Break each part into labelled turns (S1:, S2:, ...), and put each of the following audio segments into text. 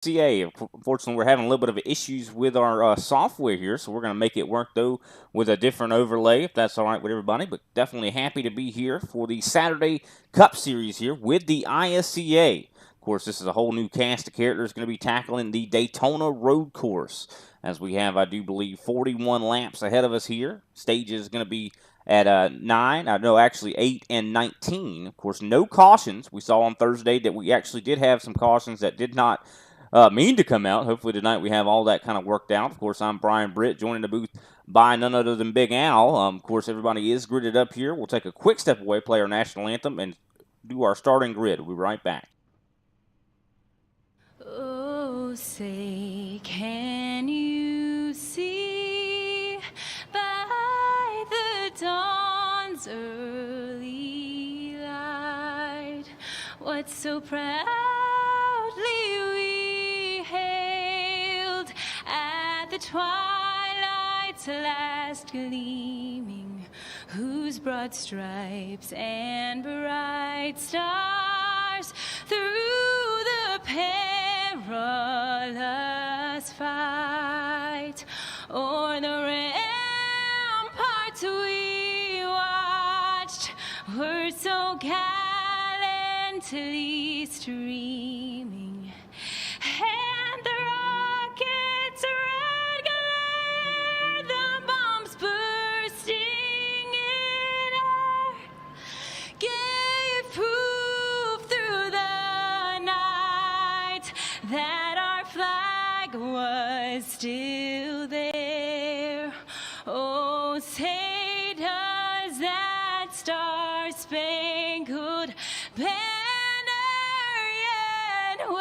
S1: ISCA. Unfortunately, we're having a little bit of issues with our software here, so we're going to make it work, though, with a different overlay, if that's all right with everybody. But definitely happy to be here for the Saturday Cup Series here with the ISCA. Of course, this is a whole new cast of characters going to be tackling the Daytona road course, as we have, I do believe, 41 laps ahead of us here. Stage is going to be at 9, no, actually 8 and 19. Of course, no cautions. We saw on Thursday that we actually did have some cautions that did not mean to come out. Hopefully tonight we have all that kind of worked out. Of course, I'm Brian Britt, joining the booth by none other than Big Al. Of course, everybody is gridded up here. We'll take a quick step away, play our national anthem, and do our starting grid. We'll be right back.
S2: Oh, say, can you see by the dawn's early light what so proudly we hailed at the twilight's last gleaming, whose broad stripes and bright stars through the perilous fight o'er the ramparts we watched were so gallantly streaming, and the rockets' red glare, the bombs bursting in air, gave proof through the night that our flag was still there. Oh, say does that star-spangled banner yet wave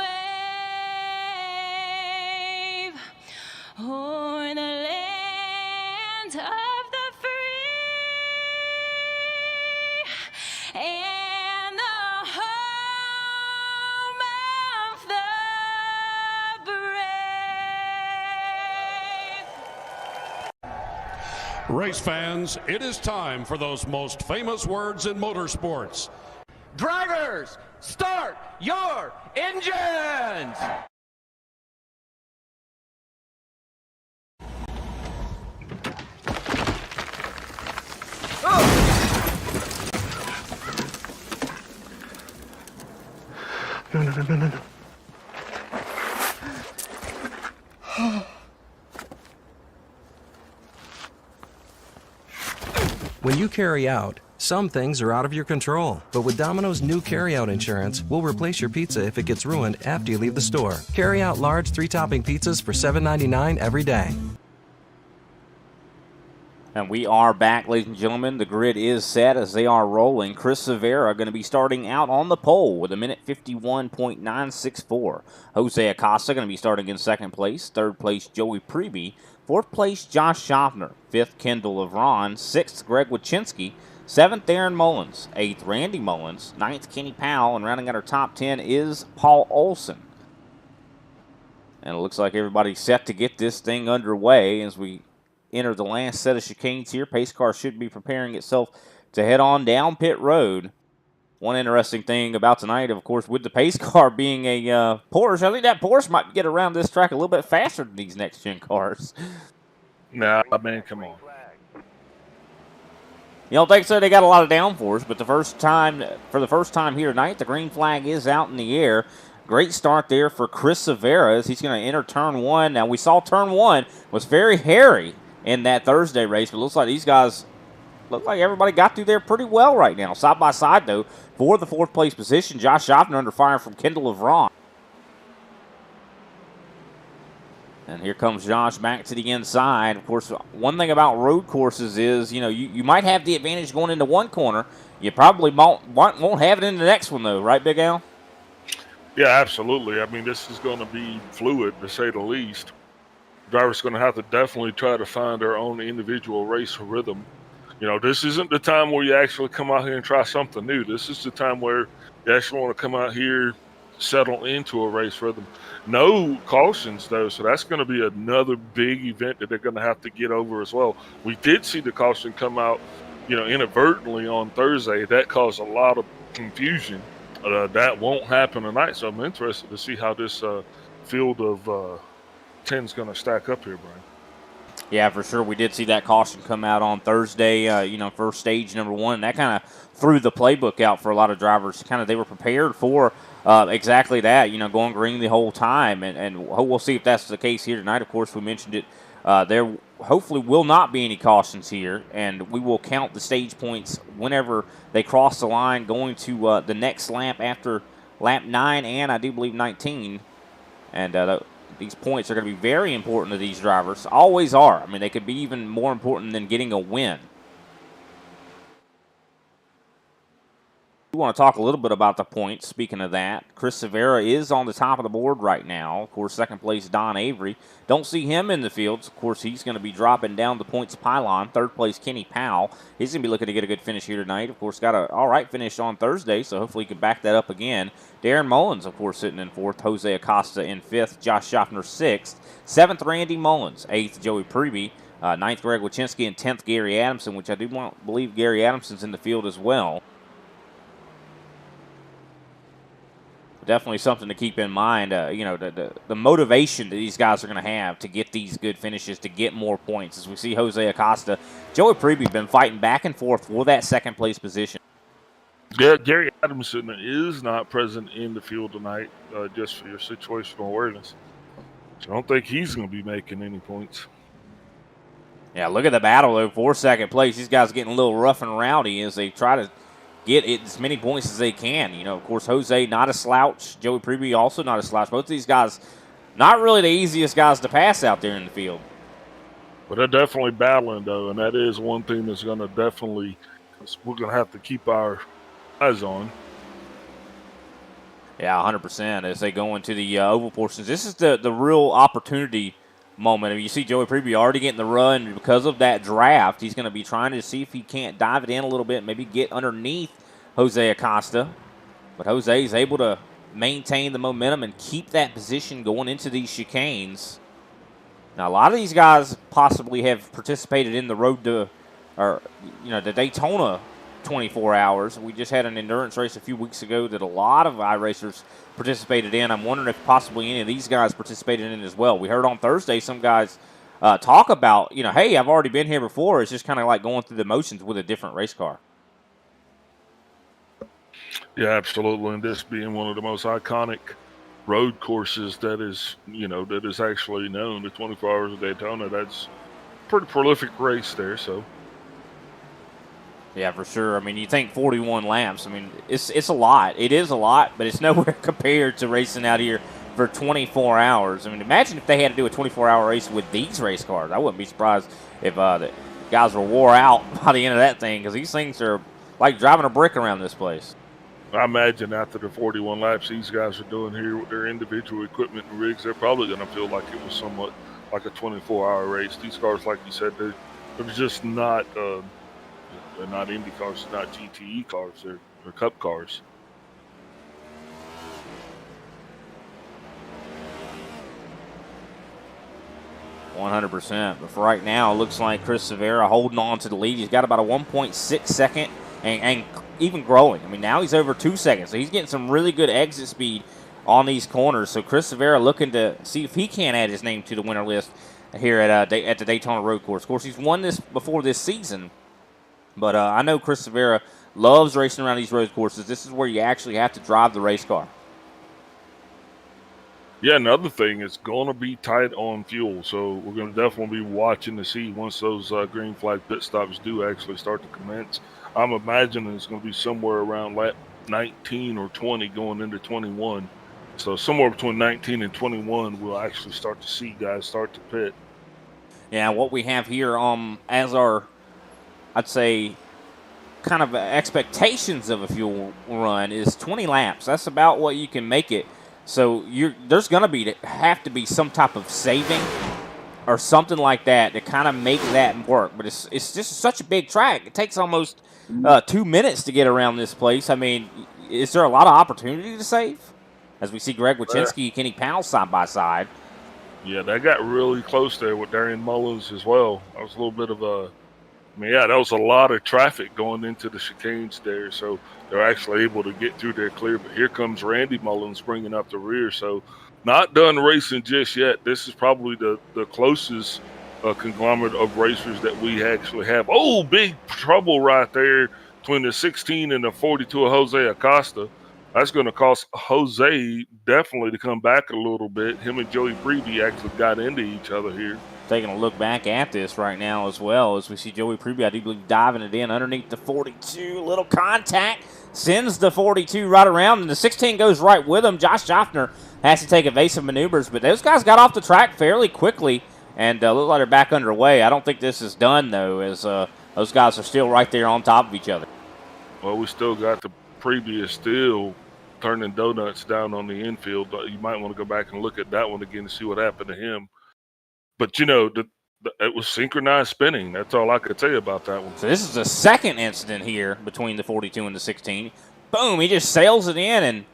S2: o'er the land of the free and the home of the brave.
S3: Race fans, it is time for those most famous words in motorsports.
S4: Drivers, start your engines!
S5: No.
S6: When you carry out, some things are out of your control. But with Domino's new carry-out insurance, we'll replace your pizza if it gets ruined after you leave the store. Carry out large 3-topping pizzas for $7.99 every day.
S1: And we are back, ladies and gentlemen. The grid is set as they are rolling. Chris Severa going to be starting out on the pole with a minute 51.964. Jose Acosta going to be starting in second place. Third place, Joey Preby. Fourth place, Josh Schaffner. Fifth, Kendall Lavron. Sixth, Greg Wachinski. Seventh, Aaron Mullins. Eighth, Randy Mullins. Ninth, Kenny Powell. And rounding out our top 10 is Paul Olson. And it looks like everybody's set to get this thing underway as we enter the last set of chicanes here. Pace car should be preparing itself to head on down pit road. One interesting thing about tonight, of course, with the pace car being a Porsche, I think that Porsche might get around this track a little bit faster than these next-gen cars.
S7: Nah, man, come on.
S1: You don't think so? They got a lot of downforce, but for the first time here tonight, the green flag is out in the air. Great start there for Chris Severa as he's going to enter turn one. Now, we saw turn one was very hairy in that Thursday race, but it looks like these guys, look like everybody got through there pretty well right now. Side by side, though, for the fourth place position, Josh Schaffner under fire from Kendall Lavron. And here comes Josh back to the inside. Of course, one thing about road courses is, you might have the advantage going into one corner. You probably won't have it in the next one, though, right, Big Al?
S7: Yeah, absolutely. I mean, this is going to be fluid, to say the least. Drivers going to have to definitely try to find their own individual race rhythm. This isn't the time where you actually come out here and try something new. This is the time where you actually want to come out here, settle into a race rhythm. No cautions, though, so that's going to be another big event that they're going to have to get over as well. We did see the caution come out, inadvertently on Thursday. That caused a lot of confusion. That won't happen tonight, so I'm interested to see how this field of 10 is going to stack up here, Brian.
S1: Yeah, for sure. We did see that caution come out on Thursday, first stage number 1. And that kind of threw the playbook out for a lot of drivers. They were prepared for exactly that, going green the whole time. And we'll see if that's the case here tonight. Of course, we mentioned it. There hopefully will not be any cautions here. And we will count the stage points whenever they cross the line going to the next lap after lap 9 and I do believe 19. And these points are going to be very important to these drivers. Always are. I mean, they could be even more important than getting a win. We want to talk a little bit about the points. Speaking of that, Chris Severa is on the top of the board right now. Of course, second place, Don Avery. Don't see him in the fields. Of course, he's going to be dropping down the points pylon. Third place, Kenny Powell. He's going to be looking to get a good finish here tonight. Of course, got an all right finish on Thursday, so hopefully he can back that up again. Darren Mullins, of course, sitting in fourth. Jose Acosta in fifth. Josh Schaffner sixth. Seventh, Randy Mullins. Eighth, Joey Preby. Ninth, Greg Wychinski. And 10th, Gary Adamson, which I do believe Gary Adamson's in the field as well. Definitely something to keep in mind, the motivation that these guys are going to have to get these good finishes, to get more points. As we see Jose Acosta, Joey Preby been fighting back and forth for that second place position.
S7: Yeah, Gary Adamson is not present in the field tonight, just for your situational awareness. So I don't think he's going to be making any points.
S1: Yeah, look at the battle, though, for second place. These guys getting a little rough and rowdy as they try to get as many points as they can. Of course, Jose, not a slouch. Joey Preby, also not a slouch. Both of these guys, not really the easiest guys to pass out there in the field.
S7: But they're definitely battling, though, and that is one thing that's going to we're going to have to keep our eyes on.
S1: Yeah, 100% as they go into the oval portions. This is the real opportunity moment. I mean, you see Joey Preby already getting the run because of that draft. He's going to be trying to see if he can't dive it in a little bit, maybe get underneath Jose Acosta. But Jose is able to maintain the momentum and keep that position going into these chicanes. Now, a lot of these guys possibly have participated in the road to, the Daytona 24 hours. We just had an endurance race a few weeks ago that a lot of iRacers participated in. I'm wondering if possibly any of these guys participated in it as well. We heard on Thursday some guys talk about, hey, I've already been here before. It's just kind of like going through the motions with a different race car.
S7: Yeah, absolutely. And this being one of the most iconic road courses that is actually known, the 24 Hours of Daytona, that's a pretty prolific race there, so.
S1: Yeah, for sure. I mean, you think 41 laps. I mean, it's a lot. It is a lot, but it's nowhere compared to racing out here for 24 hours. I mean, imagine if they had to do a 24-hour race with these race cars. I wouldn't be surprised if the guys were wore out by the end of that thing, because these things are like driving a brick around this place.
S7: I imagine after the 41 laps these guys are doing here with their individual equipment and rigs, they're probably going to feel like it was somewhat like a 24-hour race. These cars, like you said, they're just not they're not Indy cars, they're not GTE cars, they're Cup cars.
S1: %. But for right now, it looks like Chris Severa holding on to the lead. He's got about a 1.6 second and even growing. I mean, now he's over 2 seconds. So he's getting some really good exit speed on these corners. So Chris Severa looking to see if he can add his name to the winner list here at the Daytona Road Course. Of course, he's won this before this season. But I know Chris Severa loves racing around these road courses. This is where you actually have to drive the race car.
S7: Yeah, another thing, it's going to be tight on fuel, so we're going to definitely be watching to see once those green flag pit stops do actually start to commence. I'm imagining it's going to be somewhere around lap 19 or 20 going into 21. So somewhere between 19 and 21, we'll actually start to see guys start to pit.
S1: Yeah, what we have here as our, I'd say, kind of expectations of a fuel run is 20 laps. That's about what you can make it. So there's going to have to be some type of saving or something like that to kind of make that work. But it's just such a big track. It takes almost 2 minutes to get around this place. I mean, is there a lot of opportunity to save? As we see Greg Wychinski and Kenny Powell side by side.
S7: Yeah, that got really close there with Darren Mullins as well. That was a little bit of that was a lot of traffic going into the chicanes there, so they're actually able to get through there clear. But here comes Randy Mullins bringing up the rear, so not done racing just yet. This is probably the closest conglomerate of racers that we actually have. Oh, big trouble right there between the 16 and the 42 of Jose Acosta. That's going to cost Jose definitely to come back a little bit. Him and Joey Freebie actually got into each other here.
S1: Taking a look back at this right now as well as we see Joey Freebie, I do believe, diving it in underneath the 42. Little contact. Sends the 42 right around, and the 16 goes right with him. Josh Schaffner has to take evasive maneuvers, but those guys got off the track fairly quickly and look like they're back underway. I don't think this is done, though, as those guys are still right there on top of each other.
S7: Well, we still got the previous still turning donuts down on the infield. You might want to go back and look at that one again to see what happened to him. But, you know, it was synchronized spinning. That's all I could say about that one.
S1: So this is the second incident here between the 42 and the 16. Boom, he just sails it in, and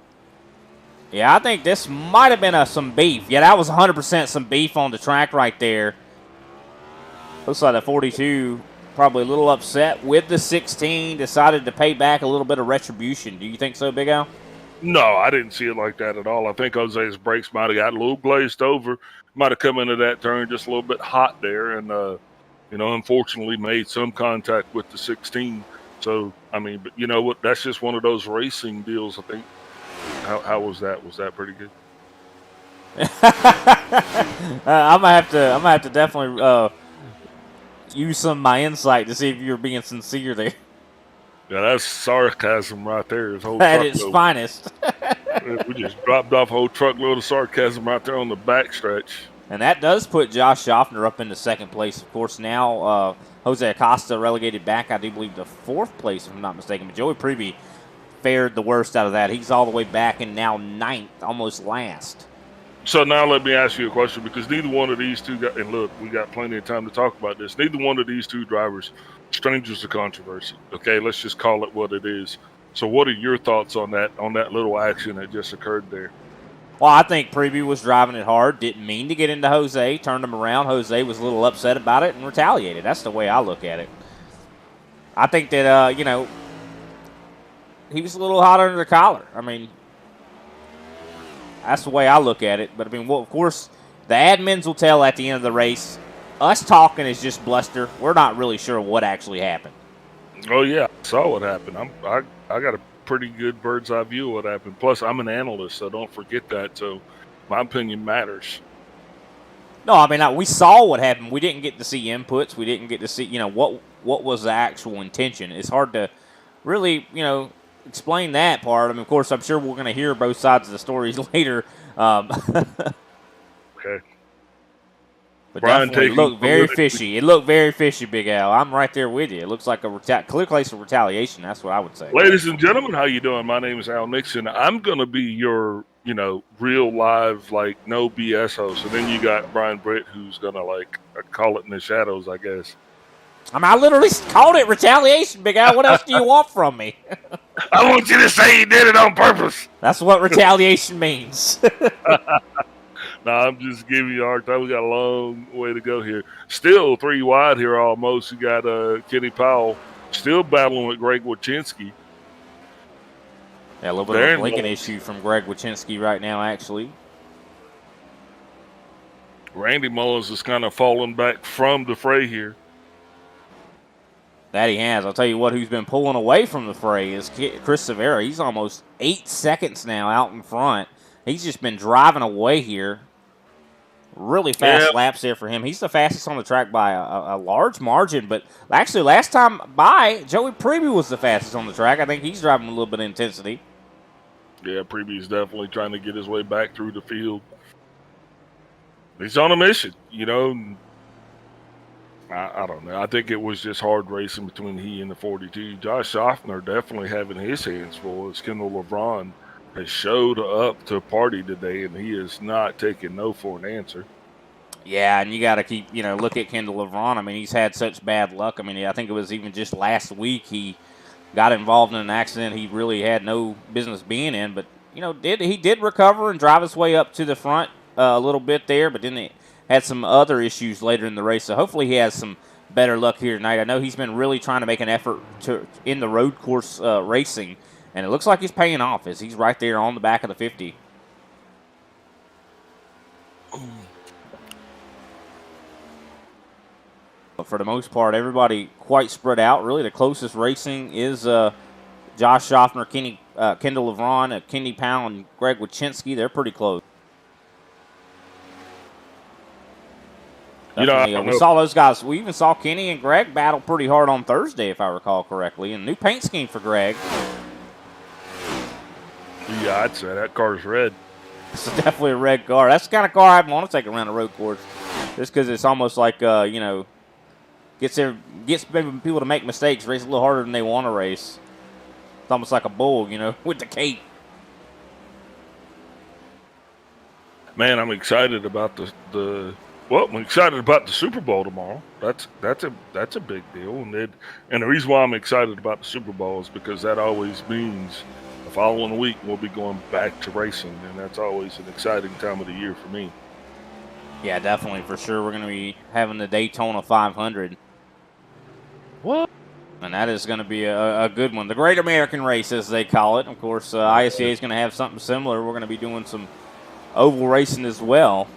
S1: yeah, I think this might have been some beef. Yeah, that was 100% some beef on the track right there. Looks like the 42 probably a little upset with the 16, decided to pay back a little bit of retribution. Do you think so, Big Al?
S7: No, I didn't see it like that at all. I think Jose's brakes might have got a little glazed over, might have come into that turn just a little bit hot there, and, you know, unfortunately made some contact with the 16. So, I mean, but you know what? That's just one of those racing deals, I think. How was that? Was that pretty good?
S1: I'm gonna have to definitely use some of my insight to see if you're being sincere there.
S7: Yeah, that's sarcasm right there. His whole
S1: At its
S7: truckload.
S1: finest.
S7: We just dropped off a whole truckload of sarcasm right there on the backstretch.
S1: And that does put Josh Schaffner up into second place. Of course, now Jose Acosta relegated back, I do believe, to fourth place, if I'm not mistaken. But Joey Freebie fared the worst out of that. He's all the way back and now ninth, almost last.
S7: So now let me ask you a question, because neither one of these two guys, and look, we got plenty of time to talk about this, neither one of these two drivers, strangers to controversy. Okay, let's just call it what it is. So what are your thoughts on that little action that just occurred there?
S1: Well, I think Freebie was driving it hard, didn't mean to get into Jose, turned him around. Jose was a little upset about it and retaliated. That's the way I look at it. I think that, you know, he was a little hot under the collar. I mean, that's the way I look at it. But, I mean, well, of course, the admins will tell at the end of the race. Us talking is just bluster. We're not really sure what actually happened.
S7: Oh, yeah, I saw what happened. I got a pretty good bird's eye view of what happened. Plus, I'm an analyst, so don't forget that. So my opinion matters.
S1: No, I mean, we saw what happened. We didn't get to see inputs. We didn't get to see, you know, what was the actual intention. It's hard to really, you know, explain that part. I mean, of course, I'm sure we're going to hear both sides of the stories later.
S7: Okay.
S1: But
S7: Brian
S1: definitely it looked very fishy. It looked very fishy, Big Al. I'm right there with you. It looks like a clear case of retaliation. That's what I would say.
S7: Ladies and gentlemen, how you doing? My name is Al Nixon. I'm going to be your, you know, real live, like, no BS host. And then you got Brian Britt, who's going to, like, call it in the shadows, I guess.
S1: I mean, I literally called it retaliation, Big Al. What else do you want from me?
S7: I want you to say you did it on purpose.
S1: That's what retaliation means.
S7: No, I'm just giving you a hard time. We got a long way to go here. Still 3 wide here almost. You got Kenny Powell still battling with Greg Wachinski.
S1: Yeah, a little bit of a blinking issue from Greg Wachinski right now, actually.
S7: Randy Mullins is kind of falling back from the fray here.
S1: That he has. I'll tell you what, who's been pulling away from the fray is Chris Severa. He's almost 8 seconds now out in front. He's just been driving away here. Really fast laps there for him. He's the fastest on the track by a large margin. But actually, last time by, Joey Freebie was the fastest on the track. I think he's driving a little bit of intensity.
S7: Yeah, Freebie's definitely trying to get his way back through the field. He's on a mission, you know. I don't know. I think it was just hard racing between he and the 42. Josh Schaffner definitely having his hands full as Kendall LeBron has showed up to a party today, and he is not taking no for an answer.
S1: Yeah, and you got to keep, you know, look at Kendall LeBron. I mean, he's had such bad luck. I mean, I think it was even just last week he got involved in an accident he really had no business being in. But, you know, he did recover and drive his way up to the front a little bit there, but then he had some other issues later in the race. So hopefully he has some better luck here tonight. I know he's been really trying to make an effort in the road course racing, and it looks like he's paying off as he's right there on the back of the 50. But for the most part, everybody quite spread out. Really, the closest racing is Josh Schaffner, Kendall Levron, Kenny Powell, and Greg Wychinski. They're pretty close. Definitely, we saw those guys. We even saw Kenny and Greg battle pretty hard on Thursday, if I recall correctly. And new paint scheme for Greg.
S7: Yeah, I'd say that car's red.
S1: It's definitely a red car. That's the kind of car I want to take around the road course. Just because it's almost like, gets maybe people to make mistakes, race a little harder than they want to race. It's almost like a bull, with the cape.
S7: Man, I'm excited about I'm excited about the Super Bowl tomorrow. That's a big deal, and the reason why I'm excited about the Super Bowl is because that always means the following week we'll be going back to racing, and that's always an exciting time of the year for me.
S1: Yeah, definitely, for sure. We're going to be having the Daytona 500.
S7: What?
S1: And that is going to be a good one. The Great American Race, as they call it. Of course, ISCA is going to have something similar. We're going to be doing some oval racing as well.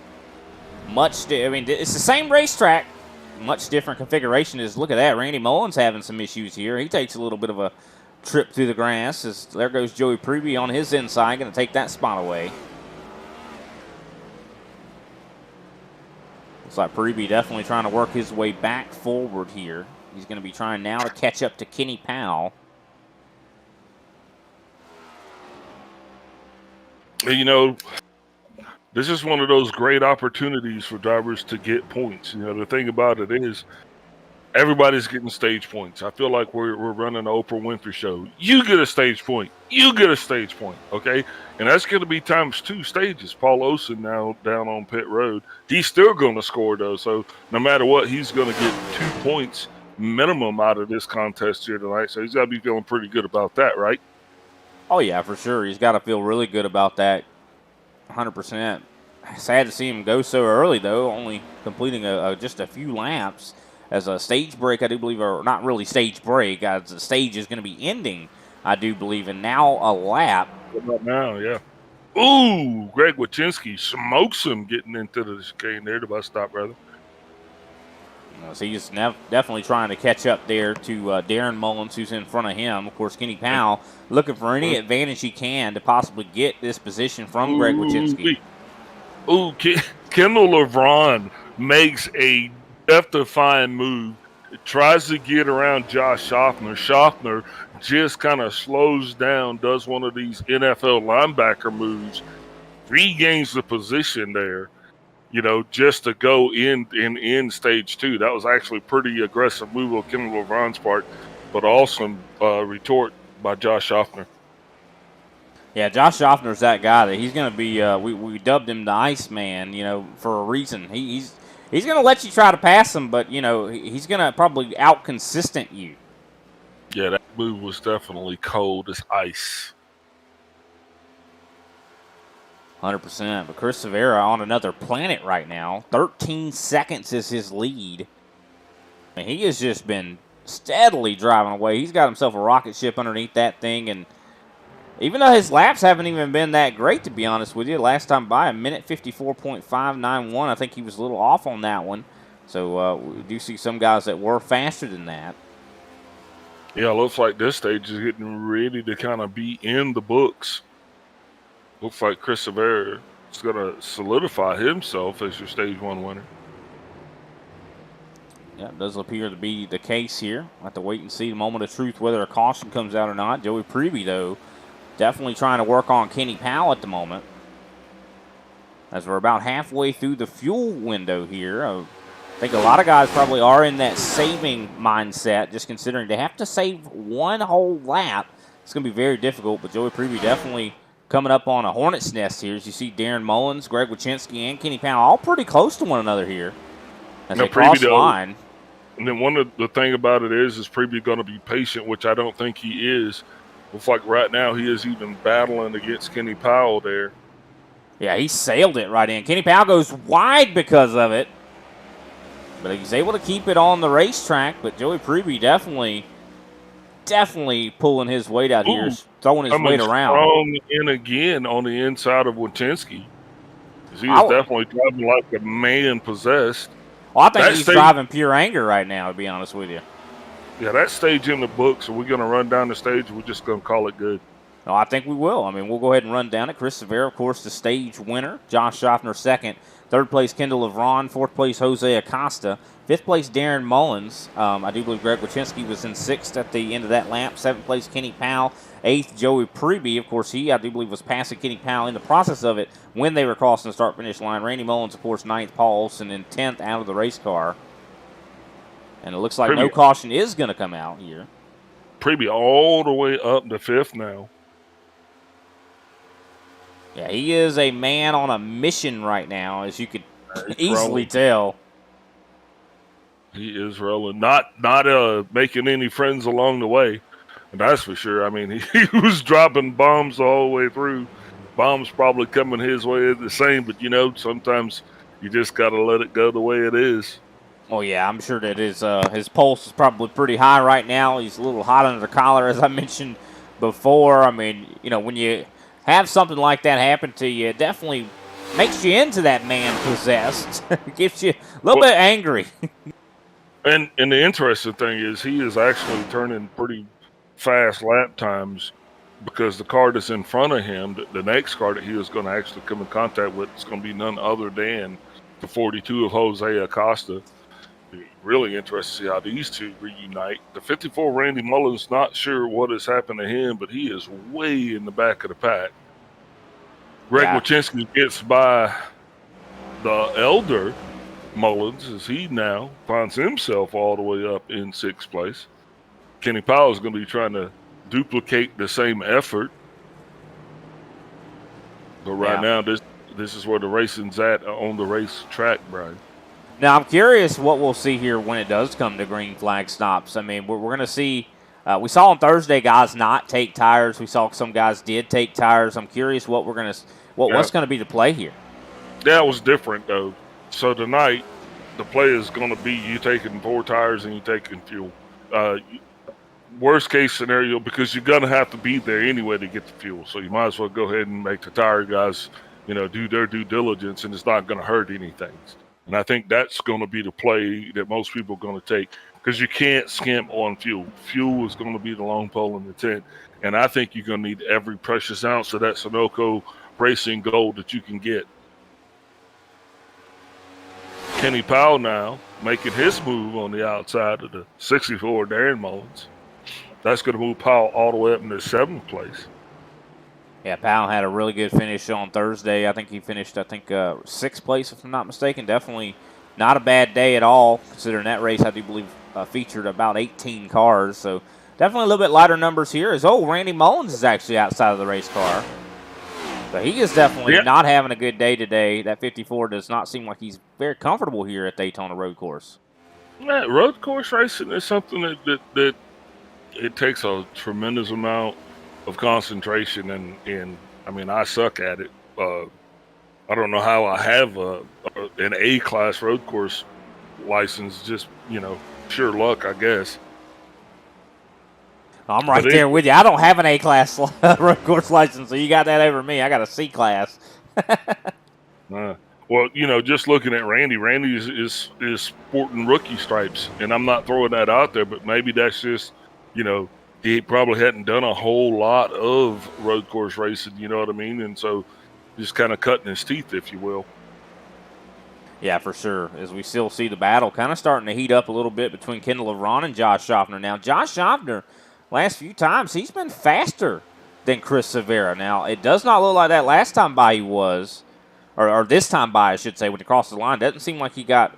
S1: It's the same racetrack, much different configuration. Look at that. Randy Mullins having some issues here. He takes a little bit of a trip through the grass. There goes Joey Preby on his inside, going to take that spot away. Looks like Preby definitely trying to work his way back forward here. He's going to be trying now to catch up to Kenny Powell.
S7: This is one of those great opportunities for drivers to get points. The thing about it is everybody's getting stage points. I feel like we're running the Oprah Winfrey show. You get a stage point. You get a stage point, okay? And that's going to be times 2 stages. Paul Olsen now down on pit road. He's still going to score, though. So no matter what, he's going to get 2 points minimum out of this contest here tonight. So he's got to be feeling pretty good about that, right?
S1: Oh, yeah, for sure. He's got to feel really good about that. 100%. Sad to see him go so early, though, only completing just a few laps as a stage break, I do believe, or not really stage break, as the stage is going to be ending, I do believe, and now a lap.
S7: About now, yeah. Ooh, Greg Wychinski smokes him getting into the chicane there. The bus stop, brother.
S1: So he's definitely trying to catch up there to Darren Mullins, who's in front of him. Of course, Kenny Powell looking for any advantage he can to possibly get this position from Greg Wychinski.
S7: Ooh, Kendall Levron makes a death-defying move. Tries to get around Josh Schaffner. Schaffner just kind of slows down, does one of these NFL linebacker moves, regains the position there, just to go in stage 2. That was actually a pretty aggressive move on Kendall Levron's part, but awesome retort by Josh Schaffner.
S1: Yeah, Josh Schaffner's that guy that he's going to be, we dubbed him the Iceman, for a reason. He's going to let you try to pass him, but, he's going to probably out-consistent you.
S7: Yeah, that move was definitely cold as ice.
S1: 100%. But Chris Severa on another planet right now. 13 seconds is his lead. He has just been steadily driving away. He's got himself a rocket ship underneath that thing, and even though his laps haven't even been that great, to be honest with you, last time by, 1:54.591. I think he was a little off on that one. So we do see some guys that were faster than that.
S7: Yeah, looks like this stage is getting ready to kind of be in the books. Looks like Chris Severa is going to solidify himself as your Stage 1 winner.
S1: Yeah, it does appear to be the case here. We'll have to wait and see the moment of truth whether a caution comes out or not. Joey Preby, though, definitely trying to work on Kenny Powell at the moment. As we're about halfway through the fuel window here. I think a lot of guys probably are in that saving mindset, just considering they have to save one whole lap. It's going to be very difficult, but Joey Preby definitely coming up on a hornet's nest here. As you see Darren Mullins, Greg Wychinski, and Kenny Powell all pretty close to one another here as they cross the line.
S7: And then one of the thing about it is Preby going to be patient, which I don't think he is. Looks like right now he is even battling against Kenny Powell there.
S1: Yeah, he sailed it right in. Kenny Powell goes wide because of it. But he's able to keep it on the racetrack. But Joey Preby definitely pulling his weight out here, throwing his weight around.
S7: Strong in again on the inside of Wychinski. He is definitely driving like a man possessed.
S1: Well, I think he's driving pure anger right now, to be honest with you.
S7: Yeah, that stage in the books. Are we going to run down the stage, or we're just going to call it good?
S1: No, I think we will. I mean, we'll go ahead and run down it. Chris Severa, of course, the stage winner. Josh Schaffner, second. Third place, Kendall Levron. Fourth place, Jose Acosta. Fifth place, Darren Mullins. I do believe Greg Wachinski was in sixth at the end of that lap. Seventh place, Kenny Powell. Eighth, Joey Preby. Of course, he, I do believe, was passing Kenny Powell in the process of it when they were crossing the start-finish line. Randy Mullins, of course, ninth. Paul Olson in 10th out of the race car. And it looks like no caution is going to come out here.
S7: Preby all the way up to fifth now.
S1: Yeah, he is a man on a mission right now, as you could easily tell.
S7: He is rolling. Not making any friends along the way, and that's for sure. I mean, he was dropping bombs all the way through. Bombs probably coming his way the same, but, sometimes you just got to let it go the way it is.
S1: Oh, yeah, I'm sure that his pulse is probably pretty high right now. He's a little hot under the collar, as I mentioned before. I mean, when you have something like that happen to you, it definitely makes you into that man possessed. It gets you a little bit angry.
S7: And the interesting thing is he is actually turning pretty fast lap times because the car that's in front of him, the next car that he is going to actually come in contact with, is going to be none other than the 42 of Jose Acosta. Really interesting to see how these two reunite. The 54 Randy Mullins, not sure what has happened to him, but he is way in the back of the pack. Greg Wachinski gets by the elder Mullins as he now finds himself all the way up in sixth place. Kenny Powell is going to be trying to duplicate the same effort. But right now, this is where the racing's at on the race track, Brian.
S1: Now, I'm curious what we'll see here when it does come to green flag stops. I mean, we're going to see we saw on Thursday guys not take tires. We saw some guys did take tires. I'm curious what's going to be the play here.
S7: That was different, though. So tonight, the play is going to be you taking 4 tires and you taking fuel. Worst case scenario, because you're going to have to be there anyway to get the fuel. So you might as well go ahead and make the tire guys, do their due diligence, and it's not going to hurt anything. And I think that's going to be the play that most people are going to take, because you can't skimp on fuel. Fuel is going to be the long pole in the tent. And I think you're going to need every precious ounce of that Sunoco Racing gold that you can get. Kenny Powell now making his move on the outside of the 64 Darren Mullins. That's going to move Powell all the way up into 7th place.
S1: Yeah, Powell had a really good finish on Thursday. I think he finished, 6th place, if I'm not mistaken. Definitely not a bad day at all, considering that race, I do believe, featured about 18 cars. So definitely a little bit lighter numbers here. Randy Mullins is actually outside of the race car. But he is definitely not having a good day today. That 54 does not seem like he's very comfortable here at Daytona Road Course.
S7: Yeah, road course racing is something that it takes a tremendous amount of concentration, and I mean, I suck at it. I don't know how I have an A-class road course license, just, pure luck, I guess.
S1: I'm right there with you. I don't have an A-class road course license, so you got that over me. I got a C-class.
S7: Well, just looking at Randy is sporting rookie stripes, and I'm not throwing that out there, but maybe that's just, he probably hadn't done a whole lot of road course racing, you know what I mean? And so just kind of cutting his teeth, if you will.
S1: Yeah, for sure, as we still see the battle kind of starting to heat up a little bit between Kendall Levron and Josh Schaffner. Now, Josh Schaffner, last few times, he's been faster than Chris Severa. Now, it does not look like that last time by he was, or this time by, I should say, when he crossed the line. Doesn't seem like he got,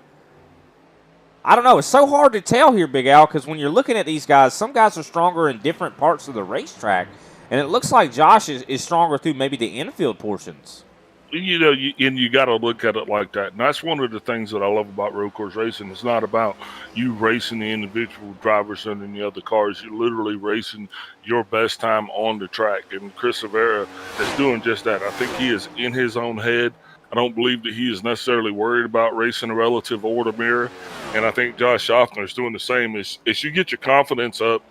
S1: I don't know. It's so hard to tell here, Big Al, because when you're looking at these guys, some guys are stronger in different parts of the racetrack, and it looks like Josh is stronger through maybe the infield portions.
S7: You got to look at it like that. And that's one of the things that I love about road course racing. It's not about you racing the individual drivers and the other cars. You're literally racing your best time on the track. And Chris Severa is doing just that. I think he is in his own head. I don't believe that he is necessarily worried about racing a relative order mirror. And I think Josh Schaffner is doing the same. As you get your confidence up,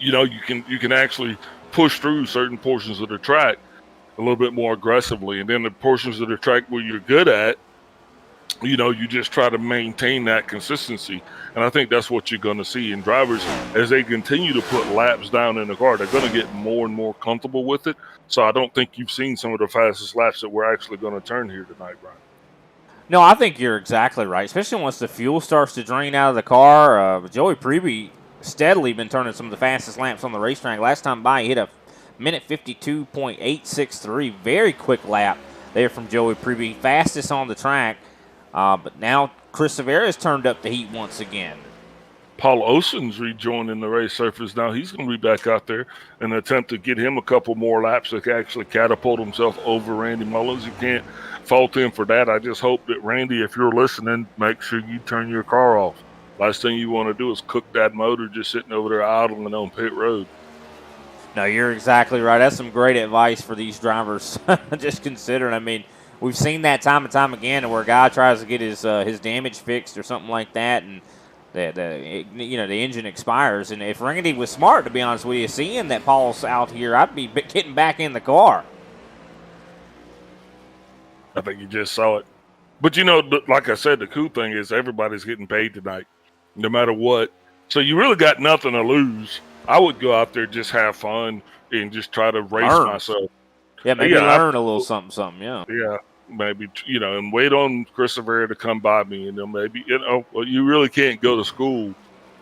S7: you can actually push through certain portions of the track. a little bit more aggressively. And then the portions of the track where you're good at, you just try to maintain that consistency. And I think that's what you're going to see in drivers as they continue to put laps down in the car. They're going to get more and more comfortable with it. So I don't think you've seen some of the fastest laps that we're actually going to turn here tonight, Brian.
S1: No, I think you're exactly right, especially once the fuel starts to drain out of the car. Joey Preby steadily been turning some of the fastest laps on the racetrack. Last time by, he hit a minute 52.863. Very quick lap there from Joey Preby, fastest on the track. But now Chris Severa has turned up the heat once again.
S7: Paul Olsen's rejoining the race surface now. He's going to be back out there in an attempt to get him a couple more laps to actually catapult himself over Randy Mullins. You can't fault him for that. I just hope that, Randy, if you're listening, make sure you turn your car off. Last thing you want to do is cook that motor just sitting over there idling on pit road.
S1: No, you're exactly right. That's some great advice for these drivers. Just considering, I mean, we've seen that time and time again where a guy tries to get his damage fixed or something like that, and the engine expires. And if Randy was smart, to be honest with you, seeing that Paul's out here, I'd be getting back in the car.
S7: I think you just saw it. But, like I said, the cool thing is everybody's getting paid tonight, no matter what. So you really got nothing to lose. I would go out there, just have fun, and just try to race myself.
S1: Yeah, maybe learn a little something, yeah.
S7: Yeah, maybe, and wait on Chris Severa to come by me. And then maybe, you really can't go to school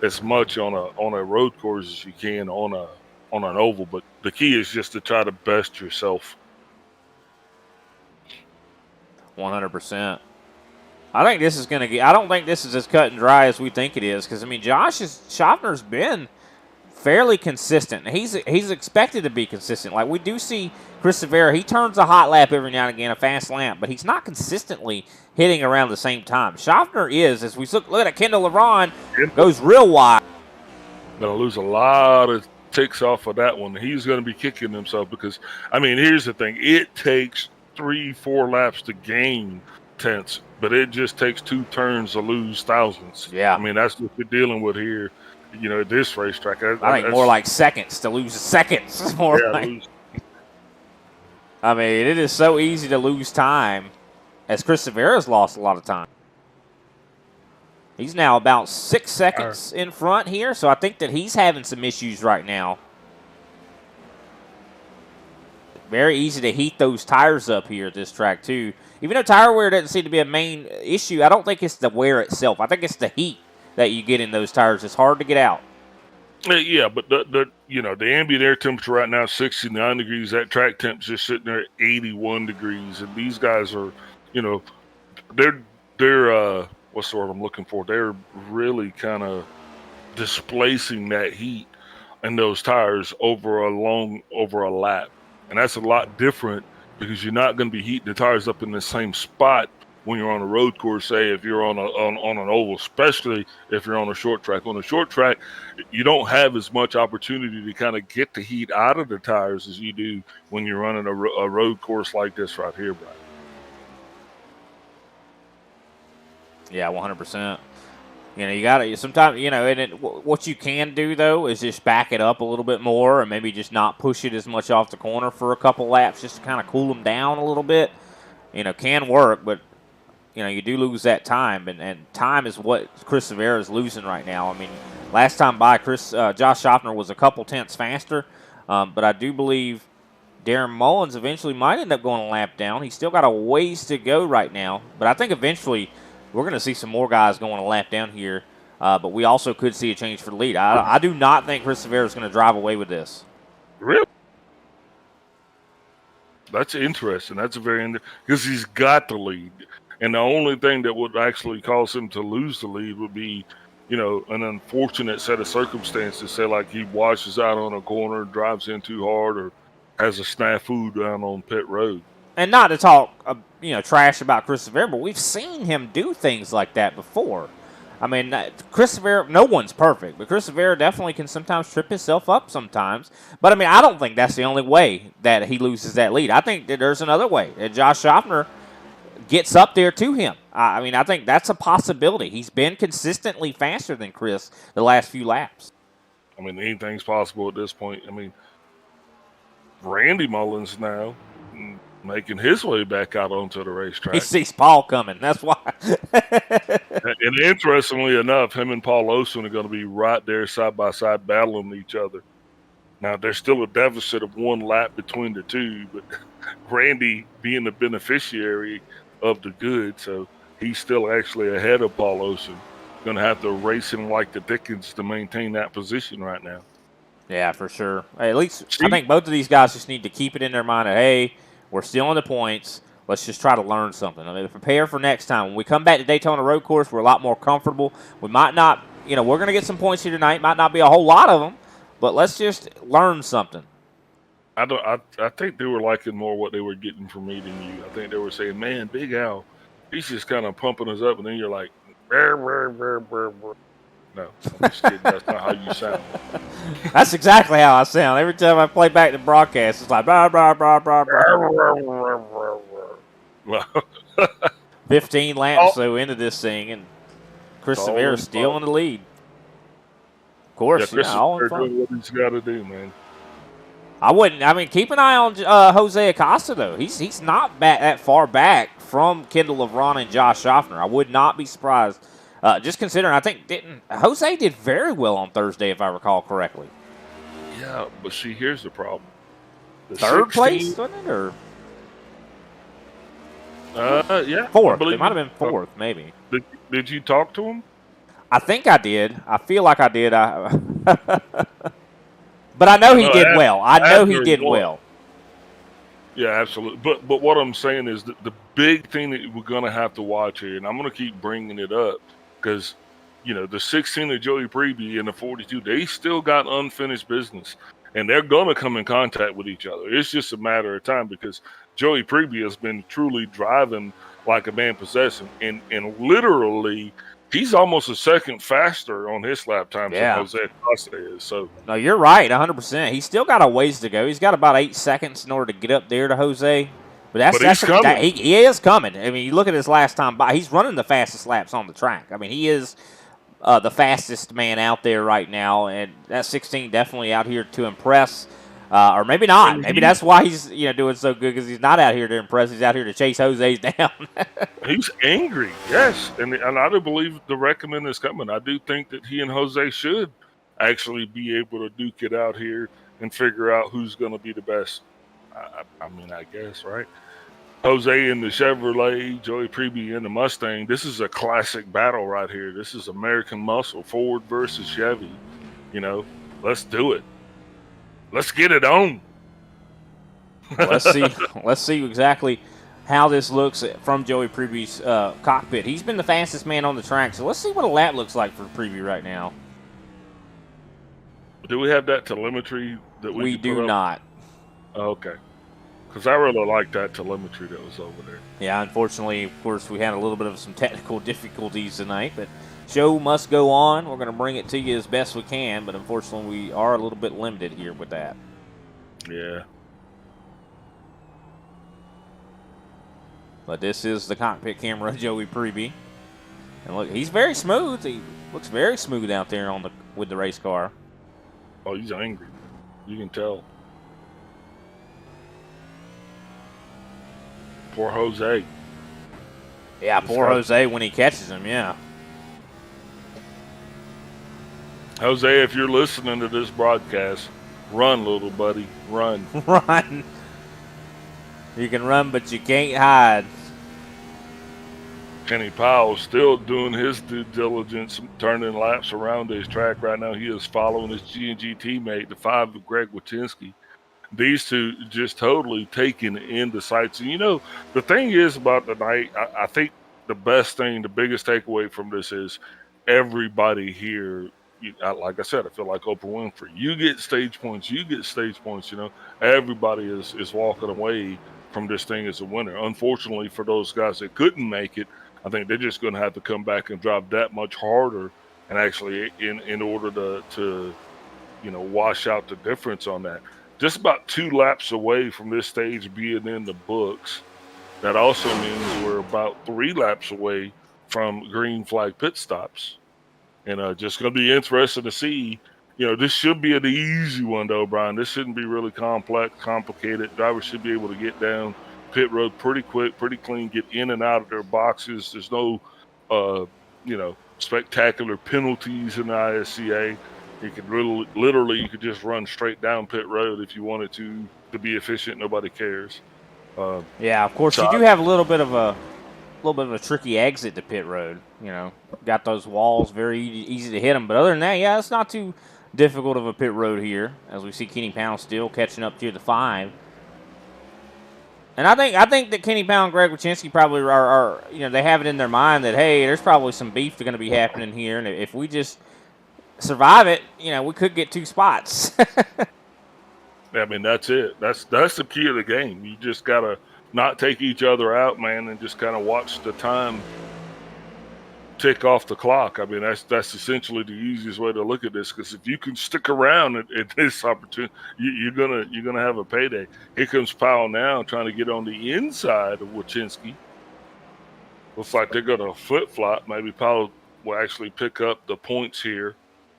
S7: as much on a road course as you can on an oval. But the key is just to try to best yourself.
S1: 100%. I think this is going to get – I don't think this is as cut and dry as we think it is because, I mean, Schaffner's been fairly consistent. He's expected to be consistent. Like, we do see Chris Severa, he turns a hot lap every now and again, a fast lap, but he's not consistently hitting around the same time. Schaffner is, as we look at Kendall LeBron, goes real wide.
S7: Going to lose a lot of ticks off of that one. He's going to be kicking himself because, I mean, here's the thing. It takes 3-4 laps to gain tenths, but it just takes 2 turns to lose thousands.
S1: Yeah.
S7: I mean, that's what we're dealing with here, at this racetrack.
S1: I think more like seconds to lose seconds. I mean, it is so easy to lose time, as Chris Severa's lost a lot of time. He's now about 6 seconds in front here, so I think that he's having some issues right now. Very easy to heat those tires up here at this track, too. Even though tire wear doesn't seem to be a main issue, I don't think it's the wear itself. I think it's the heat that you get in those tires. It's hard to get out.
S7: Yeah, but the ambient air temperature right now is 69 degrees. That track temp's just sitting there at 81 degrees. And these guys are, they're what's the word I'm looking for? They're really kind of displacing that heat in those tires over a lap. And that's a lot different because you're not going to be heating the tires up in the same spot when you're on a road course, say if you're on an oval, especially if you're on a short track. On a short track, you don't have as much opportunity to kind of get the heat out of the tires as you do when you're running a road course like this right here, Brian.
S1: Yeah, 100%. You got to sometimes, and what you can do, though, is just back it up a little bit more and maybe just not push it as much off the corner for a couple laps just to kind of cool them down a little bit. Can work, but, you do lose that time, and time is what Chris Severa is losing right now. I mean, last time by, Josh Schaffner was a couple tenths faster, but I do believe Darren Mullins eventually might end up going a lap down. He's still got a ways to go right now, but I think eventually – we're going to see some more guys going a lap down here, but we also could see a change for the lead. I do not think Chris Severa is going to drive away with this.
S7: Really? That's interesting. That's because he's got the lead. And the only thing that would actually cause him to lose the lead would be, an unfortunate set of circumstances. Say like he washes out on a corner, drives in too hard, or has a snafu down on pit road.
S1: And not to talk, trash about Chris Severa, but we've seen him do things like that before. I mean, Chris Severa, no one's perfect, but Chris Severa definitely can sometimes trip himself up sometimes. But, I mean, I don't think that's the only way that he loses that lead. I think that there's another way, that Josh Schaffner gets up there to him. I mean, I think that's a possibility. He's been consistently faster than Chris the last few laps.
S7: I mean, anything's possible at this point. I mean, Randy Mullins now making his way back out onto the racetrack.
S1: He sees Paul coming. That's why.
S7: And interestingly enough, him and Paul Olson are going to be right there side by side battling each other. Now, there's still a deficit of 1 lap between the two, but Randy being the beneficiary of the good, so he's still actually ahead of Paul Olson. Going to have to race him like the Dickens to maintain that position right now.
S1: Yeah, for sure. Hey, at least I think both of these guys just need to keep it in their mind that, hey, we're still in the points. Let's just try to learn something. I mean, prepare for next time. When we come back to Daytona Road Course, we're a lot more comfortable. We might not, we're going to get some points here tonight. Might not be a whole lot of them, but let's just learn something.
S7: I think they were liking more what they were getting from meeting you. I think they were saying, man, Big Al, he's just kind of pumping us up, and then you're like, brr, brr, brr, brr, brr. No, I'm just kidding. That's not how you sound.
S1: That's exactly how I sound. Every time I play back the broadcast, it's like, blah, blah, blah, blah, blah. 15 laps so into this thing, and Chris Severa's still in the lead. Of course, all in fun.
S7: What he's got to do, man.
S1: Keep an eye on Jose Acosta, though. He's not that far back from Kendall Lavrana and Josh Schaffner. I would not be surprised. Just considering, I think Jose did very well on Thursday, if I recall correctly.
S7: Yeah, but see, here's the problem.
S1: Third place, wasn't it? Or
S7: yeah.
S1: Fourth. It might have been fourth, maybe.
S7: Did you talk to him?
S1: I think I did. I feel like I did. But I know he did well. I know he did well.
S7: Yeah, absolutely. But what I'm saying is that the big thing that we're going to have to watch here, and I'm going to keep bringing it up, because, the 16 of Joey Preby and the 42, they still got unfinished business, and they're going to come in contact with each other. It's just a matter of time, because Joey Preby has been truly driving like a man possessed, and literally he's almost a second faster on his lap time than Jose Acosta is. So
S1: no, you're right, 100%. He's still got a ways to go. He's got about 8 seconds in order to get up there to Jose. But he's coming. He is coming. I mean, you look at his last time by. He's running the fastest laps on the track. I mean, he is the fastest man out there right now, and that 16 definitely out here to impress. Or maybe not. Maybe that's why he's doing so good, because he's not out here to impress. He's out here to chase Jose's down.
S7: He's angry, yes, and I do believe the reckoning is coming. I do think that he and Jose should actually be able to duke it out here and figure out who's going to be the best. I guess, right? Jose in the Chevrolet, Joey Preby in the Mustang. This is a classic battle right here. This is American muscle, Ford versus Chevy. Let's do it. Let's get it on.
S1: Let's see exactly how this looks from Joey Preby's cockpit. He's been the fastest man on the track, so let's see what a lap looks like for Preby right now.
S7: Do we have that telemetry that we
S1: do not?
S7: Okay. Because I really like that telemetry that was over there.
S1: Yeah, unfortunately, of course, we had a little bit of some technical difficulties tonight, but show must go on. We're going to bring it to you as best we can, but unfortunately, we are a little bit limited here with that.
S7: Yeah.
S1: But this is the cockpit camera of Joey Preby. And look, he's very smooth. He looks very smooth out there with the race car.
S7: Oh, he's angry. You can tell. Poor Jose.
S1: Yeah, poor Jose when he catches him, yeah.
S7: Jose, if you're listening to this broadcast, run, little buddy. Run.
S1: Run. You can run, but you can't hide.
S7: Kenny Powell still doing his due diligence, turning laps around his track right now. He is following his G&G teammate, the 5 of Greg Wojcinski. These two just totally taking in the sights. And, the thing is about the night, I think the biggest takeaway from this is everybody here, like I said, I feel like Oprah Winfrey. You get stage points. Everybody is walking away from this thing as a winner. Unfortunately, for those guys that couldn't make it, I think they're just going to have to come back and drive that much harder, and actually in order to wash out the difference on that. Just about 2 laps away from this stage being in the books. That also means we're about 3 laps away from green flag pit stops. And just going to be interesting to see this should be an easy one, though, Brian. This shouldn't be really complicated. Drivers should be able to get down pit road pretty quick, pretty clean, get in and out of their boxes. There's no, spectacular penalties in the ISCA. You could literally, you could just run straight down pit road if you wanted to be efficient. Nobody cares.
S1: Yeah, of course, you do have a little bit of a tricky exit to pit road. Got those walls, very easy to hit them. But other than that, yeah, it's not too difficult of a pit road here, as we see Kenny Pound still catching up to the 5. And I think that Kenny Pound and Greg Wyszynski probably are they have it in their mind that, hey, there's probably some beef going to be happening here, and if we just survive it, we could get 2 spots.
S7: I mean, that's it. That's the key of the game. You just gotta not take each other out, man, and just kind of watch the time tick off the clock. I mean, that's essentially the easiest way to look at this, because if you can stick around at this opportunity, you're gonna have a payday. Here comes Powell now trying to get on the inside of Wyszynski. Looks like they're gonna flip-flop. Maybe Powell will actually pick up the points here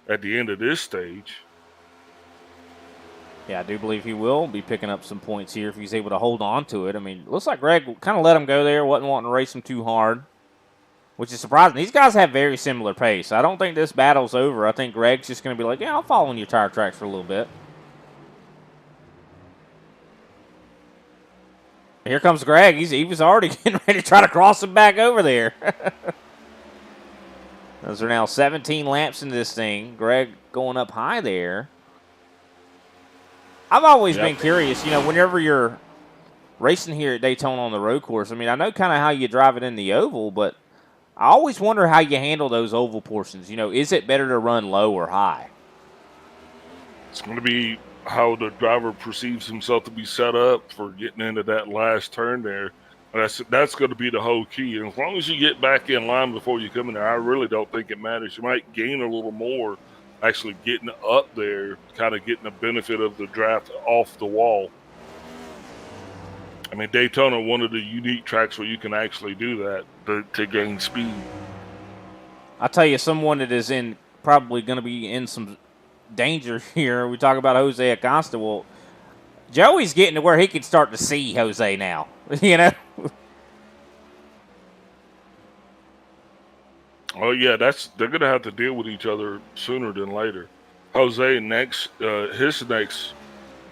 S7: at the end of this stage.
S1: Yeah, I do believe he will be picking up some points here if he's able to hold on to it. I mean, looks like Greg kind of let him go there, wasn't wanting to race him too hard, which is surprising. These guys have very similar pace. I don't think this battle's over. I think Greg's just going to be like, yeah, I'll follow in your tire tracks for a little bit. Here comes Greg. He was already getting ready to try to cross him back over there. Those are now 17 laps into this thing. Greg going up high there. I've always been curious, whenever you're racing here at Daytona on the road course, I mean, I know kind of how you drive it in the oval, but I always wonder how you handle those oval portions. Is it better to run low or high?
S7: It's going to be how the driver perceives himself to be set up for getting into that last turn there. That's going to be the whole key. And as long as you get back in line before you come in there, I really don't think it matters. You might gain a little more actually getting up there, kind of getting the benefit of the draft off the wall. I mean, Daytona, one of the unique tracks where you can actually do that to gain speed.
S1: I'll tell you, someone that is probably going to be in some danger here. We talk about Jose Acosta. Well, Joey's getting to where he can start to see Jose now.
S7: Oh yeah, they're gonna have to deal with each other sooner than later. Jose his next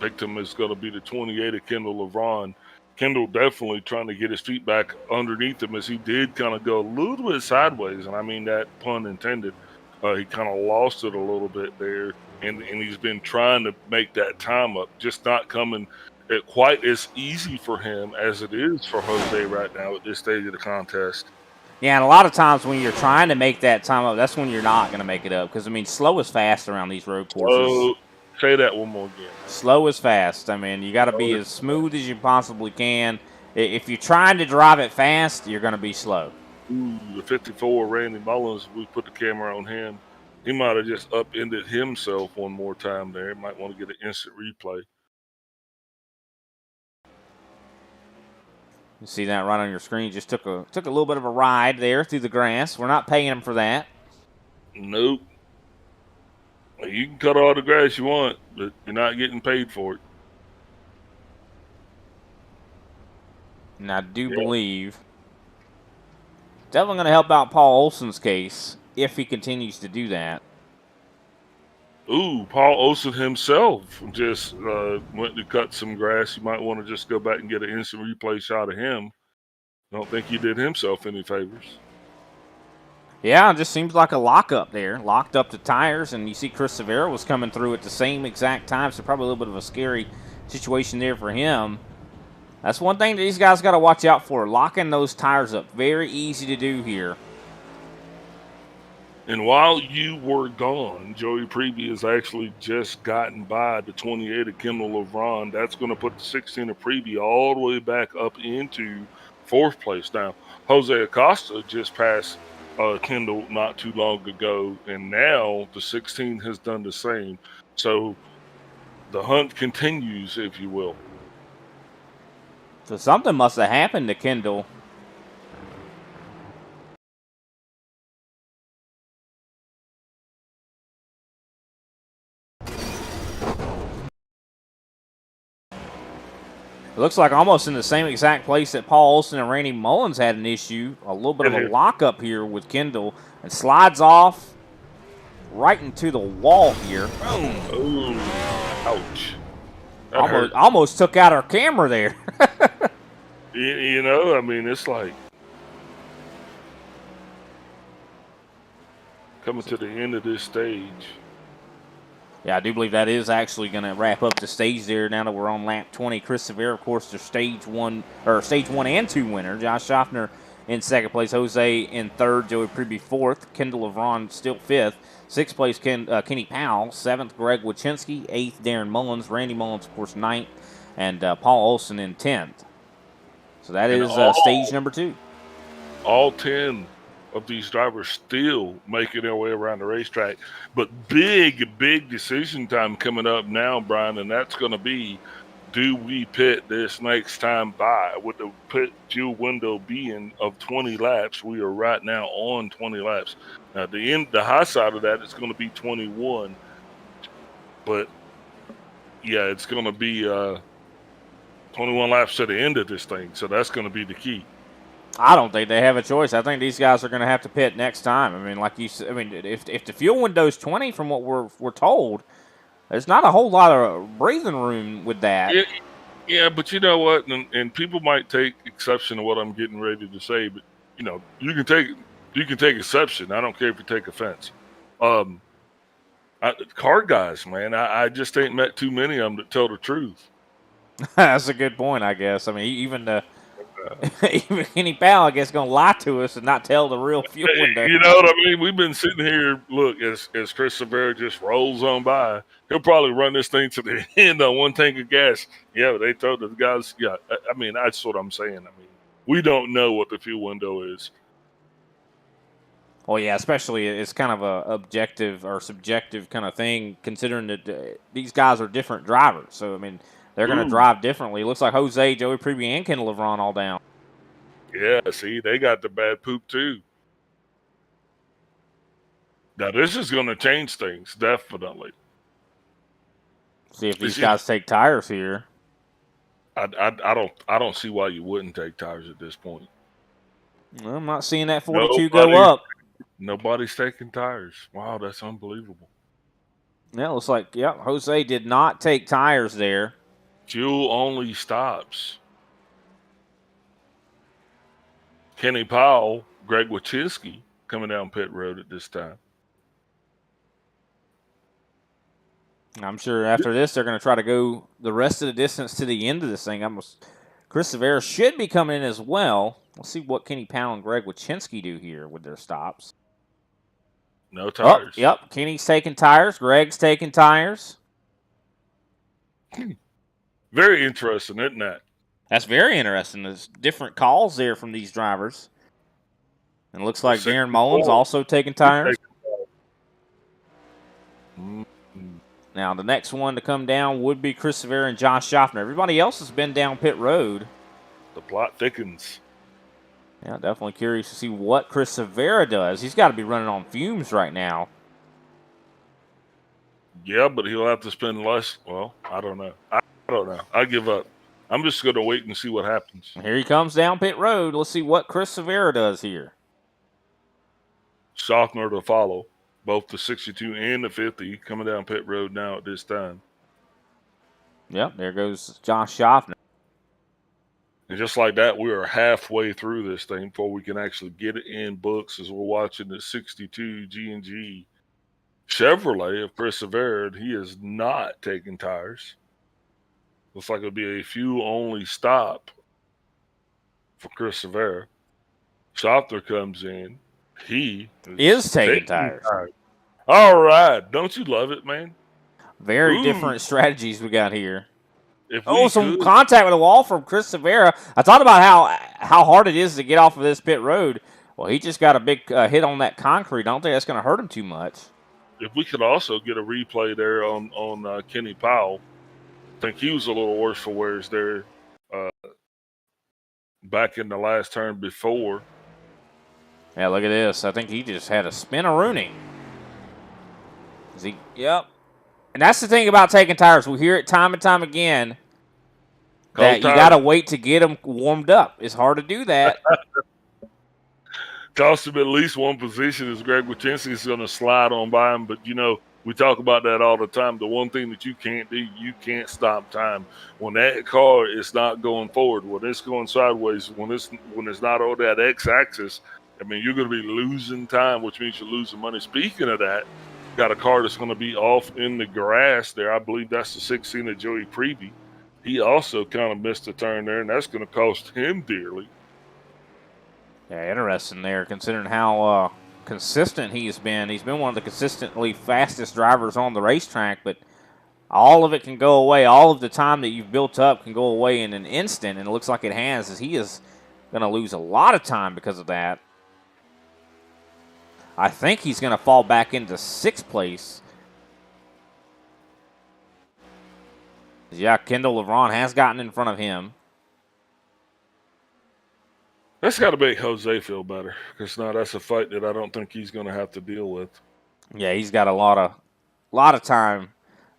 S7: victim is gonna be the 28 of Kendall LeBron. Kendall definitely trying to get his feet back underneath him, as he did kind of go a little bit sideways, and I mean that pun intended. He kind of lost it a little bit there, and he's been trying to make that time up, just not coming quite as easy for him as it is for Jose right now at this stage of the contest.
S1: Yeah, and a lot of times when you're trying to make that time up, that's when you're not going to make it up. Because, I mean, slow is fast around these road courses.
S7: Say that one more again.
S1: Slow is fast. I mean, you got to be as smooth as you possibly can. If you're trying to drive it fast, you're going to be slow.
S7: Ooh, the 54, Randy Mullins, we put the camera on him. He might have just upended himself one more time there. Might want to get an instant replay.
S1: You see that right on your screen. Just took a little bit of a ride there through the grass. We're not paying him for that.
S7: Nope. You can cut all the grass you want, but you're not getting paid for it.
S1: And I do believe definitely going to help out Paul Olson's case if he continues to do that.
S7: Ooh, Paul Olson himself just went to cut some grass. You might want to just go back and get an instant replay shot of him. I don't think he did himself any favors.
S1: Yeah, it just seems like a lockup there. Locked up the tires, and you see Chris Severa was coming through at the same exact time, so probably a little bit of a scary situation there for him. That's one thing that these guys got to watch out for, locking those tires up. Very easy to do here.
S7: And while you were gone, Joey Preby has actually just gotten by the 28 of Kendall LeBron. That's going to put the 16 of Preby all the way back up into fourth place. Now, Jose Acosta just passed Kendall not too long ago, and now the 16 has done the same. So the hunt continues, if you will.
S1: So something must have happened to Kendall. It looks like almost in the same exact place that Paul Olson and Randy Mullins had an issue. A little bit of a lockup here with Kendall, and slides off right into the wall here.
S7: Oh, ouch. That hurt.
S1: Almost took out our camera there.
S7: You know, I mean, it's like coming to the end of this stage.
S1: Yeah, I do believe that is actually going to wrap up the stage there. Now that we're on lap 20, Chris Severa, of course, the stage one and two winner. Josh Schaffner in second place, Jose in third, Joey Preby fourth, Kendall LeVron still fifth. Sixth place, Kenny Powell. Seventh, Greg Wachinski. Eighth, Darren Mullins. Randy Mullins, of course, ninth. And Paul Olson in 10th. So that is stage number 2.
S7: All 10 of these drivers still making their way around the racetrack. But big decision time coming up now, Brian, and that's going to be, do we pit this next time by? With the pit fuel window being of 20 laps, we are right now on 20 laps. Now, the high side of that is going to be 21. But, yeah, it's going to be 21 laps to the end of this thing. So that's going to be the key.
S1: I don't think they have a choice. I think these guys are going to have to pit next time. I mean, like you said, I mean, if the fuel window's 20 from what we're told, there's not a whole lot of breathing room with that.
S7: Yeah, but you know what? And people might take exception to what I'm getting ready to say, but you know, you can take exception. I don't care if you take offense. Car guys, man, I just ain't met too many of them that tell the truth.
S1: That's a good point, I guess. I mean, even Kenny Powell, I guess, going to lie to us and not tell the real fuel window.
S7: You know what I mean? We've been sitting here, look, as Chris Severa just rolls on by, he'll probably run this thing to the end on one tank of gas. Yeah, but they told the guys, yeah, I mean, that's what I'm saying. I mean, we don't know what the fuel window is.
S1: Well, yeah, especially it's kind of a objective or subjective kind of thing, considering that these guys are different drivers. So, I mean, they're going to drive differently. It looks like Jose, Joey Preby, and Kendall LeVron all down.
S7: Yeah, see, they got the bad poop too. Now, this is going to change things, definitely.
S1: See if these guys take tires here.
S7: I don't see why you wouldn't take tires at this point.
S1: Well, I'm not seeing that 42 go up.
S7: Nobody's taking tires. Wow, that's unbelievable.
S1: Yeah, it looks like, Jose did not take tires there.
S7: Fuel only stops. Kenny Powell, Greg Wachinski coming down pit road at this time.
S1: I'm sure after this they're going to try to go the rest of the distance to the end of this thing. Chris Severa should be coming in as well. Let's see what Kenny Powell and Greg Wachinski do here with their stops.
S7: No tires.
S1: Oh, yep, Kenny's taking tires. Greg's taking tires.
S7: Very interesting, isn't that?
S1: That's very interesting. There's different calls there from these drivers. And it looks like Darren Mullins also taking tires. Now, the next one to come down would be Chris Severa and Josh Schaffner. Everybody else has been down pit road.
S7: The plot thickens.
S1: Yeah, definitely curious to see what Chris Severa does. He's got to be running on fumes right now.
S7: Yeah, but he'll have to spend less. Well, I don't know. I don't know. I give up. I'm just going to wait and see what happens.
S1: Here he comes down pit road. Let's see what Chris Severa does here.
S7: Schaffner to follow. Both the 62 and the 50 coming down pit road now at this time.
S1: Yep, there goes Josh Schaffner.
S7: And just like that, we are halfway through this thing before we can actually get it in books as we're watching the 62 G&G Chevrolet of Chris Severa. He is not taking tires. Looks like it'll be a fuel-only stop for Chris Severa. Schaffner comes in. He
S1: is taking tires.
S7: All right. Don't you love it, man?
S1: Very different strategies we got here.
S7: Some
S1: contact with the wall from Chris Severa. I thought about how hard it is to get off of this pit road. Well, he just got a big hit on that concrete. I don't think that's going to hurt him too much.
S7: If we could also get a replay there on Kenny Powell, I think he was a little worse for wears there back in the last turn before.
S1: Yeah, look at this. I think he just had a spin-a-rooney. Yep. And that's the thing about taking tires. We hear it time and time again. that you got to wait to get them warmed up. It's hard to do that.
S7: Cost him at least one position as Greg Wachinski is going to slide on by him. But, we talk about that all the time. The one thing that you can't do, you can't stop time. When that car is not going forward, when it's going sideways, when it's not on that X-axis, you're going to be losing time, which means you're losing money. Speaking of that, got a car that's going to be off in the grass there. I believe that's the 16 of Joey Preby. He also kind of missed a turn there, and that's going to cost him dearly.
S1: Yeah, interesting there, considering how consistent he's been. He's been one of the consistently fastest drivers on the racetrack, but all of it can go away. All of the time that you've built up can go away in an instant, and it looks like it has, as he is going to lose a lot of time because of that. I think he's going to fall back into 6th place. Yeah, Kendall LeBron has gotten in front of him.
S7: That's got to make Jose feel better, because now that's a fight that I don't think he's going to have to deal with.
S1: Yeah, he's got a lot of time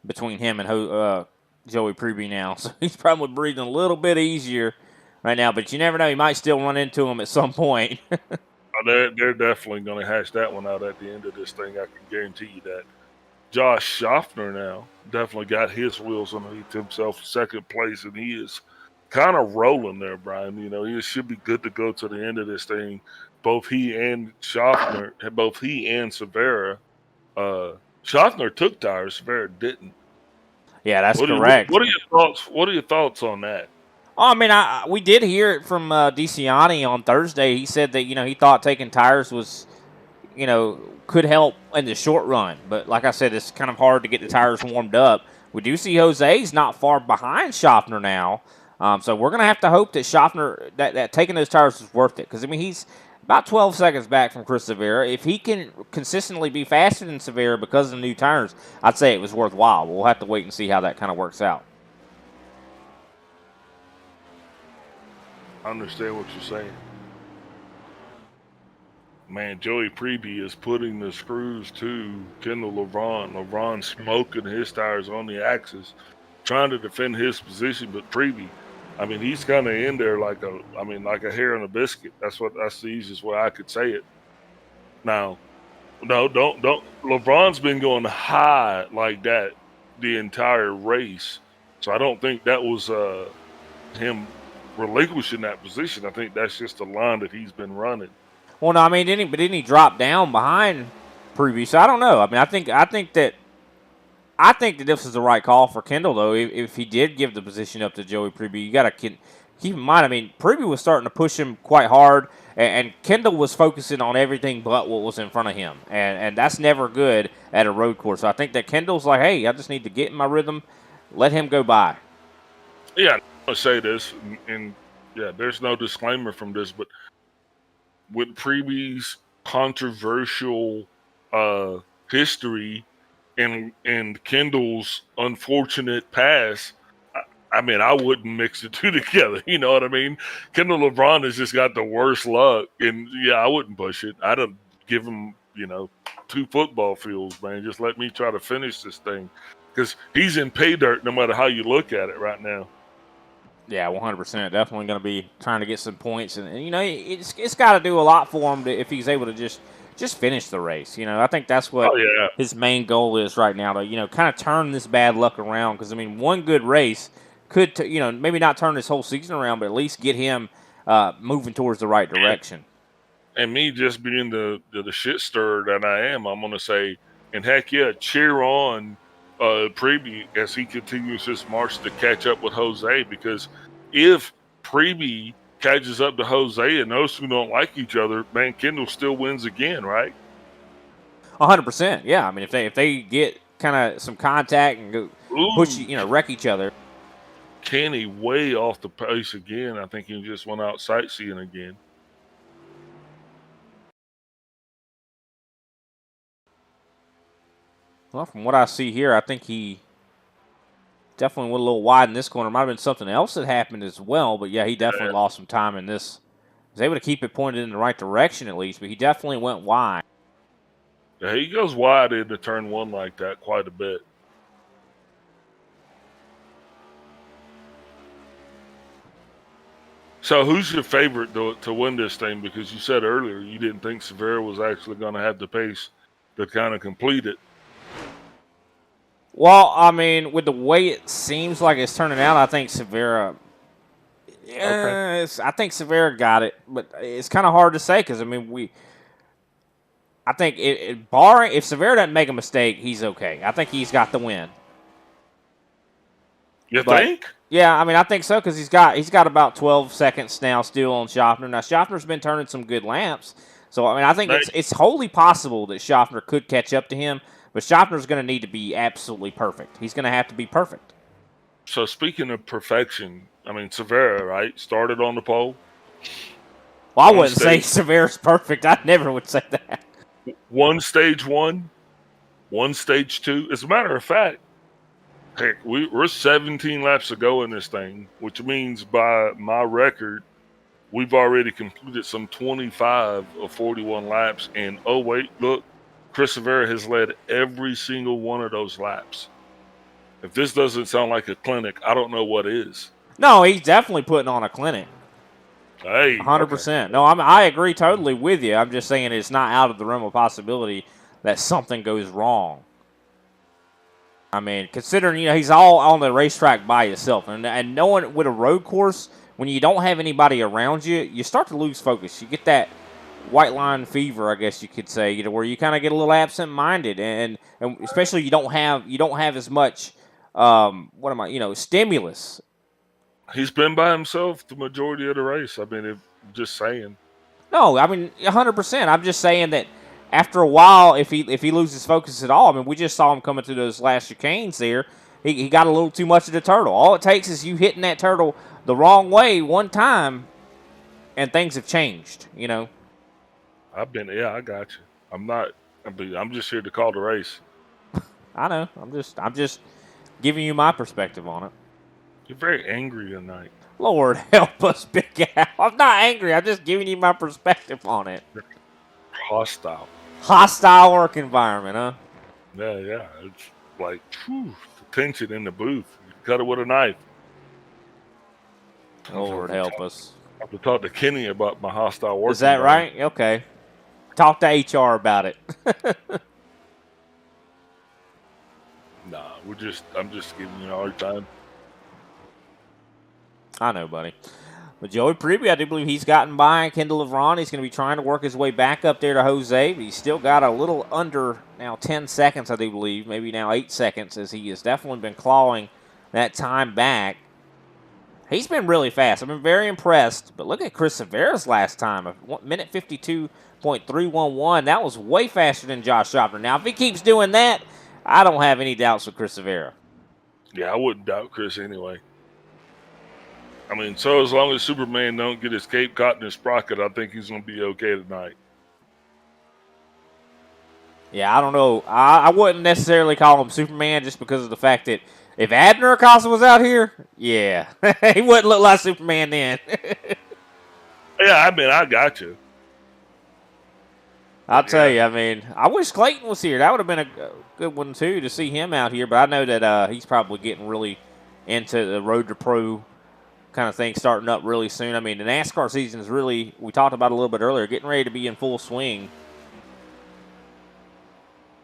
S1: between him and Joey Preby now, so he's probably breathing a little bit easier right now. But you never know; he might still run into him at some point.
S7: They're definitely going to hash that one out at the end of this thing. I can guarantee you that. Josh Schaffner now definitely got his wheels underneath himself, 2nd place, and he is kind of rolling there, Brian. He should be good to go to the end of this thing. Both he and Schaffner, both he and Severa. Schaffner took tires, Severa didn't.
S1: Yeah, that's correct.
S7: What are your thoughts? What are your thoughts on that?
S1: Oh, we did hear it from DeCiani on Thursday. He said that he thought taking tires was, could help in the short run. But like I said, it's kind of hard to get the tires warmed up. We do see Jose's not far behind Schaffner now. So we're going to have to hope that Schaffner, that taking those tires is worth it. Because, he's about 12 seconds back from Chris Severa. If he can consistently be faster than Severa because of the new tires, I'd say it was worthwhile. We'll have to wait and see how that kind of works out.
S7: I understand what you're saying. Man, Joey Preby is putting the screws to Kendall LeBron. LeBron smoking his tires on the axis, trying to defend his position, but Preby, he's kind of in there like a hair on a biscuit. That's the easiest way I could say it. Now, no, don't. LeBron's been going high like that the entire race, so I don't think that was him relinquishing that position. I think that's just the line that he's been running.
S1: Well, no, didn't he drop down behind Preby? So I don't know. I think that this is the right call for Kendall, though. If he did give the position up to Joey Preby, you got to keep in mind. Preby was starting to push him quite hard, and Kendall was focusing on everything but what was in front of him, and that's never good at a road course. So I think that Kendall's like, hey, I just need to get in my rhythm, let him go by.
S7: Yeah, I'm gonna say this, and yeah, there's no disclaimer from this, but with Preby's controversial history and Kendall's unfortunate past, I wouldn't mix the two together. You know what I mean? Kendall LeBron has just got the worst luck, and yeah, I wouldn't push it. I'd have give him, 2 football fields, man. Just let me try to finish this thing, because he's in pay dirt no matter how you look at it right now.
S1: Yeah, 100%. Definitely going to be trying to get some points, and it's got to do a lot for him if he's able to just finish the race. I think that's what his main goal is right now, to kind of turn this bad luck around. Because one good race could maybe not turn this whole season around, but at least get him moving towards the right direction.
S7: And me just being the shit stirrer that I am, I'm going to say, and heck yeah, cheer on Preby as he continues his march to catch up with Jose, because if Preby catches up to Jose and those two don't like each other, man, Kendall still wins again, right?
S1: 100%. Yeah, if they get kind of some contact and go push, wreck each other.
S7: Kenny way off the pace again. I think he just went out sightseeing again.
S1: Well, from what I see here, I think he definitely went a little wide in this corner. Might have been something else that happened as well, but yeah, he definitely lost some time in this. He was able to keep it pointed in the right direction at least, but he definitely went wide.
S7: Yeah, he goes wide into turn 1 like that quite a bit. So who's your favorite to win this thing? Because you said earlier you didn't think Severa was actually going to have the pace to kind of complete it.
S1: Well, I mean, with the way it seems like it's turning out, I think Severa.
S7: Okay.
S1: I think Severa got it, but it's kind of hard to say because I mean I think barring if Severa doesn't make a mistake, he's okay. I think he's got the win.
S7: You think?
S1: Yeah, I mean, I think so because he's got about 12 seconds now still on Schaffner. Now Schaffner's been turning some good laps, so I mean, I think it's wholly possible that Schaffner could catch up to him, but Schaffner's going to need to be absolutely perfect. He's going to have to be perfect.
S7: So speaking of perfection, I mean Severa, right? Started on the pole.
S1: Well, I wouldn't say Severa's perfect. I never would say that.
S7: One stage one, one stage two. As a matter of fact, heck, we're 17 laps to go in this thing, which means by my record, we've already completed some 25 of 41 laps. And oh wait, look, Chris Severa has led every single one of those laps. If this doesn't sound like a clinic, I don't know what is.
S1: No, he's definitely putting on a clinic.
S7: Hey,
S1: 100%.
S7: Okay.
S1: No, I agree totally with you. I'm just saying it's not out of the realm of possibility that something goes wrong. I mean, considering he's all on the racetrack by himself, and knowing with a road course, when you don't have anybody around you, you start to lose focus. You get that white line fever, I guess you could say, where you kind of get a little absent-minded, and especially you don't have as much stimulus.
S7: He's been by himself the majority of the race. I mean, just saying.
S1: No, I mean 100%. I'm just saying that after a while, if he loses focus at all, I mean, we just saw him coming through those last chicanes there. He got a little too much of the turtle. All it takes is you hitting that turtle the wrong way one time, and things have changed.
S7: I got you. I'm just here to call the race.
S1: I know. I'm just giving you my perspective on it.
S7: You're very angry tonight.
S1: Lord help us, Big Al. I'm not angry. I'm just giving you my perspective on it.
S7: Hostile.
S1: Hostile work environment, huh?
S7: Yeah. It's like, the tension in the booth. You cut it with a knife.
S1: Lord help us.
S7: I have to talk to Kenny about my hostile work.
S1: Is that right? Okay. Talk to HR about it.
S7: Nah, I'm just giving you a hard time.
S1: I know, buddy. But Joey Preby, I do believe he's gotten by Kendall LeVron. He's going to be trying to work his way back up there to Jose, but he's still got a little under now 10 seconds, I do believe, maybe now 8 seconds, as he has definitely been clawing that time back. He's been really fast. I've been very impressed, but look at Chris Severa's last time, a minute 52.311. That was way faster than Josh Schaffner. Now, if he keeps doing that, I don't have any doubts with Chris Severa.
S7: Yeah, I wouldn't doubt Chris anyway. I mean, so as long as Superman don't get his cape caught in his sprocket, I think he's going to be okay tonight.
S1: Yeah, I don't know. I wouldn't necessarily call him Superman just because of the fact that if Abner Acosta was out here, yeah, he wouldn't look like Superman then.
S7: Yeah, I mean, I got you.
S1: I'll tell you, I mean, I wish Clayton was here. That would have been a good one, too, to see him out here. But I know that he's probably getting really into the Road to Pro kind of thing starting up really soon. I mean, the NASCAR season is really, we talked about it a little bit earlier, getting ready to be in full swing.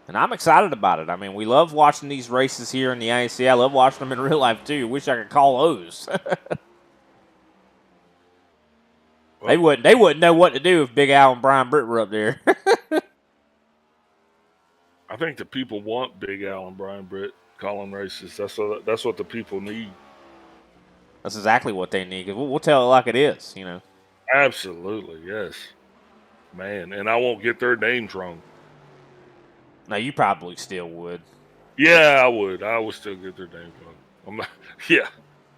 S1: And I'm excited about it. I mean, we love watching these races here in the ISCA. I love watching them in real life, too. Wish I could call those. They wouldn't know what to do if Big Al and Brian Britt were up there.
S7: I think the people want Big Al and Brian Britt calling races. That's what the people need.
S1: That's exactly what they need. Cause we'll tell it like it is,
S7: Absolutely, yes. Man, and I won't get their names wrong.
S1: No, you probably still would.
S7: Yeah, I would. I would still get their names wrong. I'm not. Yeah,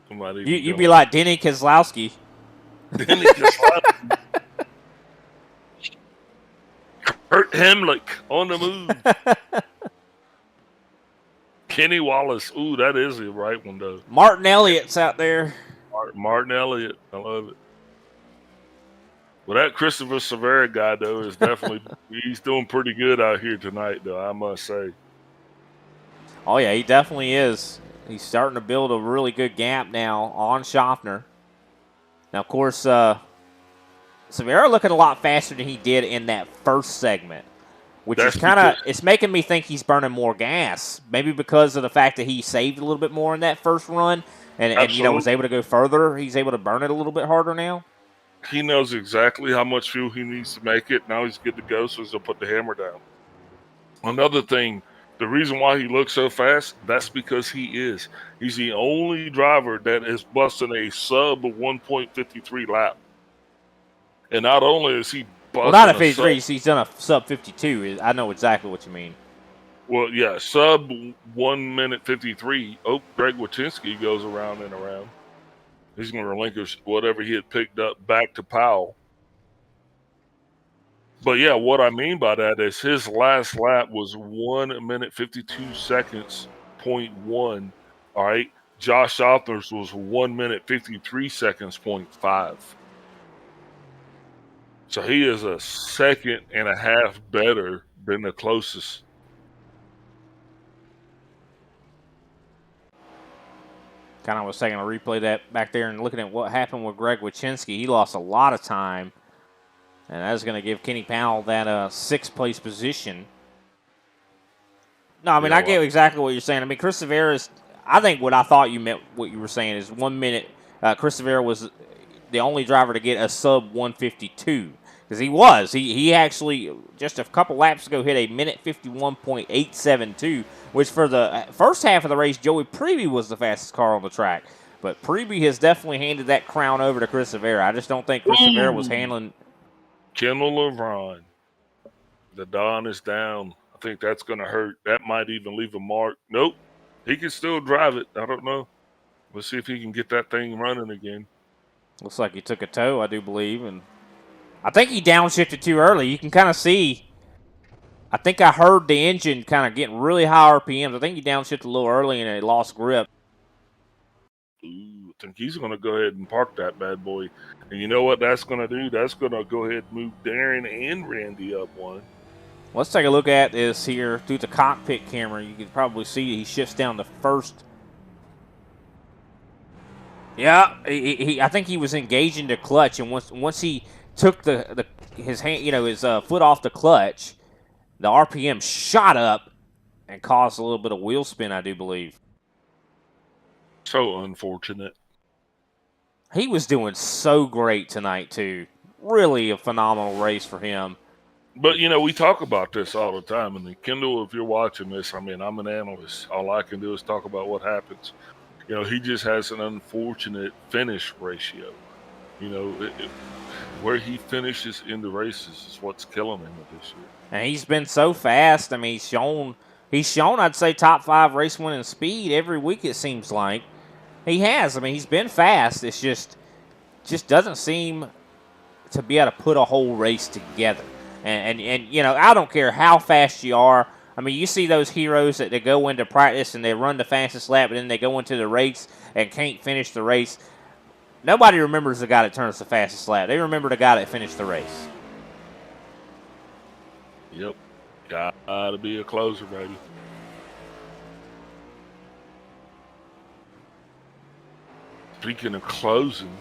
S7: I'm not even.
S1: You'd be like Denny Kozlowski.
S7: Denny Kozlowski. Kurt Hemlick on the move. Kenny Wallace. Ooh, that is the right one, though.
S1: Martin Elliott's out there.
S7: Martin Elliott. I love it. Well, that Christopher Severa guy, though, is definitely he's doing pretty good out here tonight, though, I must say.
S1: Oh, yeah, he definitely is. He's starting to build a really good gap now on Schaffner. Now, of course, Severo looking a lot faster than he did in that first segment, which
S7: That's
S1: is kind of,
S7: because-
S1: it's making me think he's burning more gas. Maybe because of the fact that he saved a little bit more in that first run and was
S7: Absolutely.
S1: able to go further. He's able to burn it a little bit harder now.
S7: He knows exactly how much fuel he needs to make it. Now he's good to go, so he'll put the hammer down. Another thing, the reason why he looks so fast, that's because he's the only driver that is busting a sub 1.53 lap. And not only is he busting
S1: Well, not a
S7: a
S1: 53.
S7: sub,
S1: He's done a sub 52. I know exactly what you mean.
S7: well, yeah, sub 1 minute 53. Oh, Greg Wachinski goes around and around. He's going to relinquish whatever he had picked up back to Powell. But yeah, what I mean by that is his last lap was 1 minute 52 seconds, 0.1. All right. Josh Alpers was 1 minute 53 seconds, 0.5. So he is a second and a half better than the closest.
S1: Kind of was taking a replay that back there and looking at what happened with Greg Wachinski. He lost a lot of time, and that's going to give Kenny Powell that sixth place position. No, I mean, I get exactly what you're saying. I mean, Chris Severa I think what I thought you meant, what you were saying is 1 minute. Chris Severa was the only driver to get a sub 152. Because he actually, just a couple laps ago, hit a minute 51.872, which for the first half of the race, Joey Preby was the fastest car on the track. But Preby has definitely handed that crown over to Chris Severa. I just don't think Chris Severa was handling.
S7: Kendall LeBron. The Don is down. I think that's going to hurt. That might even leave a mark. Nope. He can still drive it. I don't know. Let's see if he can get that thing running again.
S1: Looks like he took a tow, I do believe, and I think he downshifted too early. You can kind of see. I think I heard the engine kind of getting really high RPMs. I think he downshifted a little early and it lost grip.
S7: Ooh, I think he's going to go ahead and park that bad boy. And you know what that's going to do? That's going to go ahead and move Darren and Randy up one.
S1: Let's take a look at this here through the cockpit camera. You can probably see he shifts down to first. Yeah, I think he was engaging the clutch, and once he took his hand, his foot off the clutch, the RPM shot up and caused a little bit of wheel spin, I do believe.
S7: So unfortunate.
S1: He was doing so great tonight too. Really a phenomenal race for him.
S7: But, we talk about this all the time. And Kendall, if you're watching this, I mean, I'm an analyst. All I can do is talk about what happens. He just has an unfortunate finish ratio. Where he finishes in the races is what's killing him this year.
S1: And he's been so fast. I mean, he's shown, I'd say, top 5 race winning speed every week, it seems like. He has. I mean, he's been fast. It's just doesn't seem to be able to put a whole race together. And I don't care how fast you are. I mean, you see those heroes that they go into practice and they run the fastest lap, and then they go into the race and can't finish the race. Nobody remembers the guy that turns the fastest lap. They remember the guy that finished the race.
S7: Yep. Gotta be a closer, baby. Speaking of closing,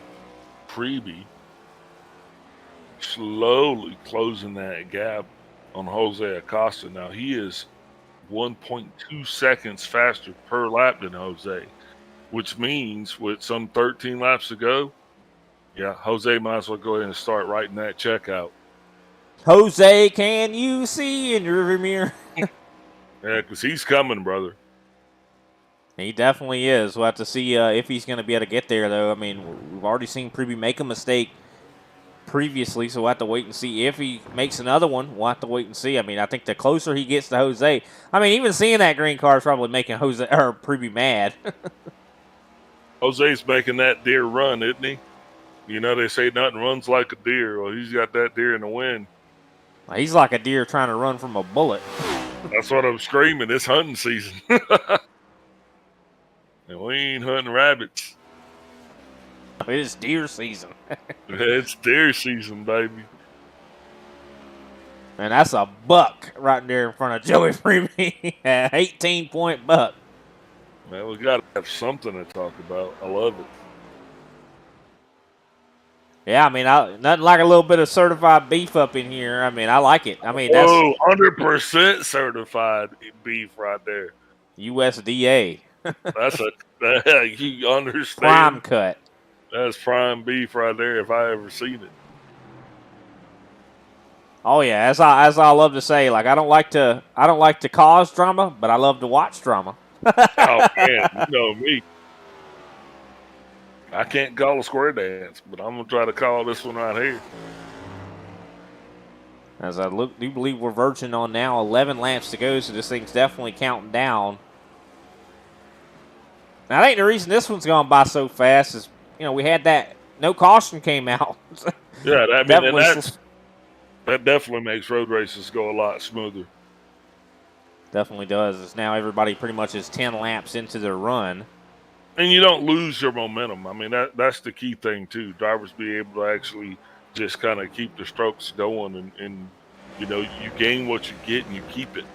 S7: Preby slowly closing that gap on Jose Acosta. Now, he is 1.2 seconds faster per lap than Jose, which means with some 13 laps to go, Jose might as well go ahead and start writing that check out.
S1: Jose, can you see in your rearview mirror?
S7: Yeah, because he's coming, brother.
S1: He definitely is. We'll have to see if he's going to be able to get there, though. I mean, we've already seen Preby make a mistake previously, so we'll have to wait and see. If he makes another one, we'll have to wait and see. I mean, I think the closer he gets to Jose, I mean, even seeing that green car is probably making Preby mad.
S7: Jose's making that deer run, isn't he? They say nothing runs like a deer. Well, he's got that deer in the wind.
S1: He's like a deer trying to run from a bullet.
S7: That's what I'm screaming. It's hunting season. And we ain't hunting rabbits.
S1: It is deer season.
S7: It's deer season, baby.
S1: And that's a buck right there in front of Joey Preby. 18-point buck.
S7: Man, we got to have something to talk about. I love it.
S1: Yeah, I mean, nothing like a little bit of certified beef up in here. I mean, I like it. I mean, that's
S7: Whoa, 100% certified beef right there.
S1: USDA
S7: That's you
S1: prime
S7: understand?
S1: cut.
S7: That's prime beef right there if I ever seen it.
S1: Oh yeah, as I love to say, like I don't like to cause drama, but I love to watch drama.
S7: Oh man, you know me. I can't call a square dance, but I'm gonna try to call this one right here.
S1: As I do believe we're verging on now 11 laps to go, so this thing's definitely counting down. Now, I think the reason this one's gone by so fast is, we had that no caution came out.
S7: Yeah,
S1: that
S7: definitely makes road races go a lot smoother.
S1: Definitely does. It's now everybody pretty much is 10 laps into their run.
S7: And you don't lose your momentum. I mean, that's the key thing, too. Drivers be able to actually just kind of keep the strokes going and you gain what you get and you keep it.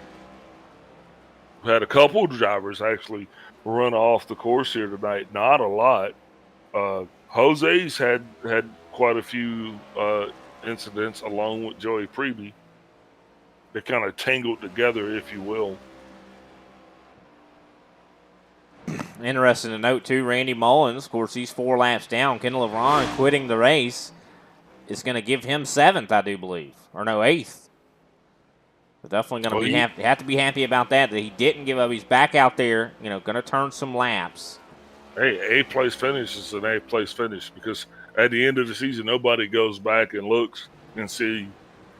S7: We had a couple of drivers actually run off the course here tonight. Not a lot. Jose's had quite a few incidents along with Joey Preby. They kind of tangled together, if you will.
S1: Interesting to note, too, Randy Mullins, of course, he's 4 laps down. Kendall LeBron quitting the race is going to give him 7th, I do believe. Or no, 8th. But definitely going to be have to be happy about that he didn't give up. He's back out there, going to turn some laps.
S7: Hey, A-place finish is an A-place finish because at the end of the season, nobody goes back and looks and see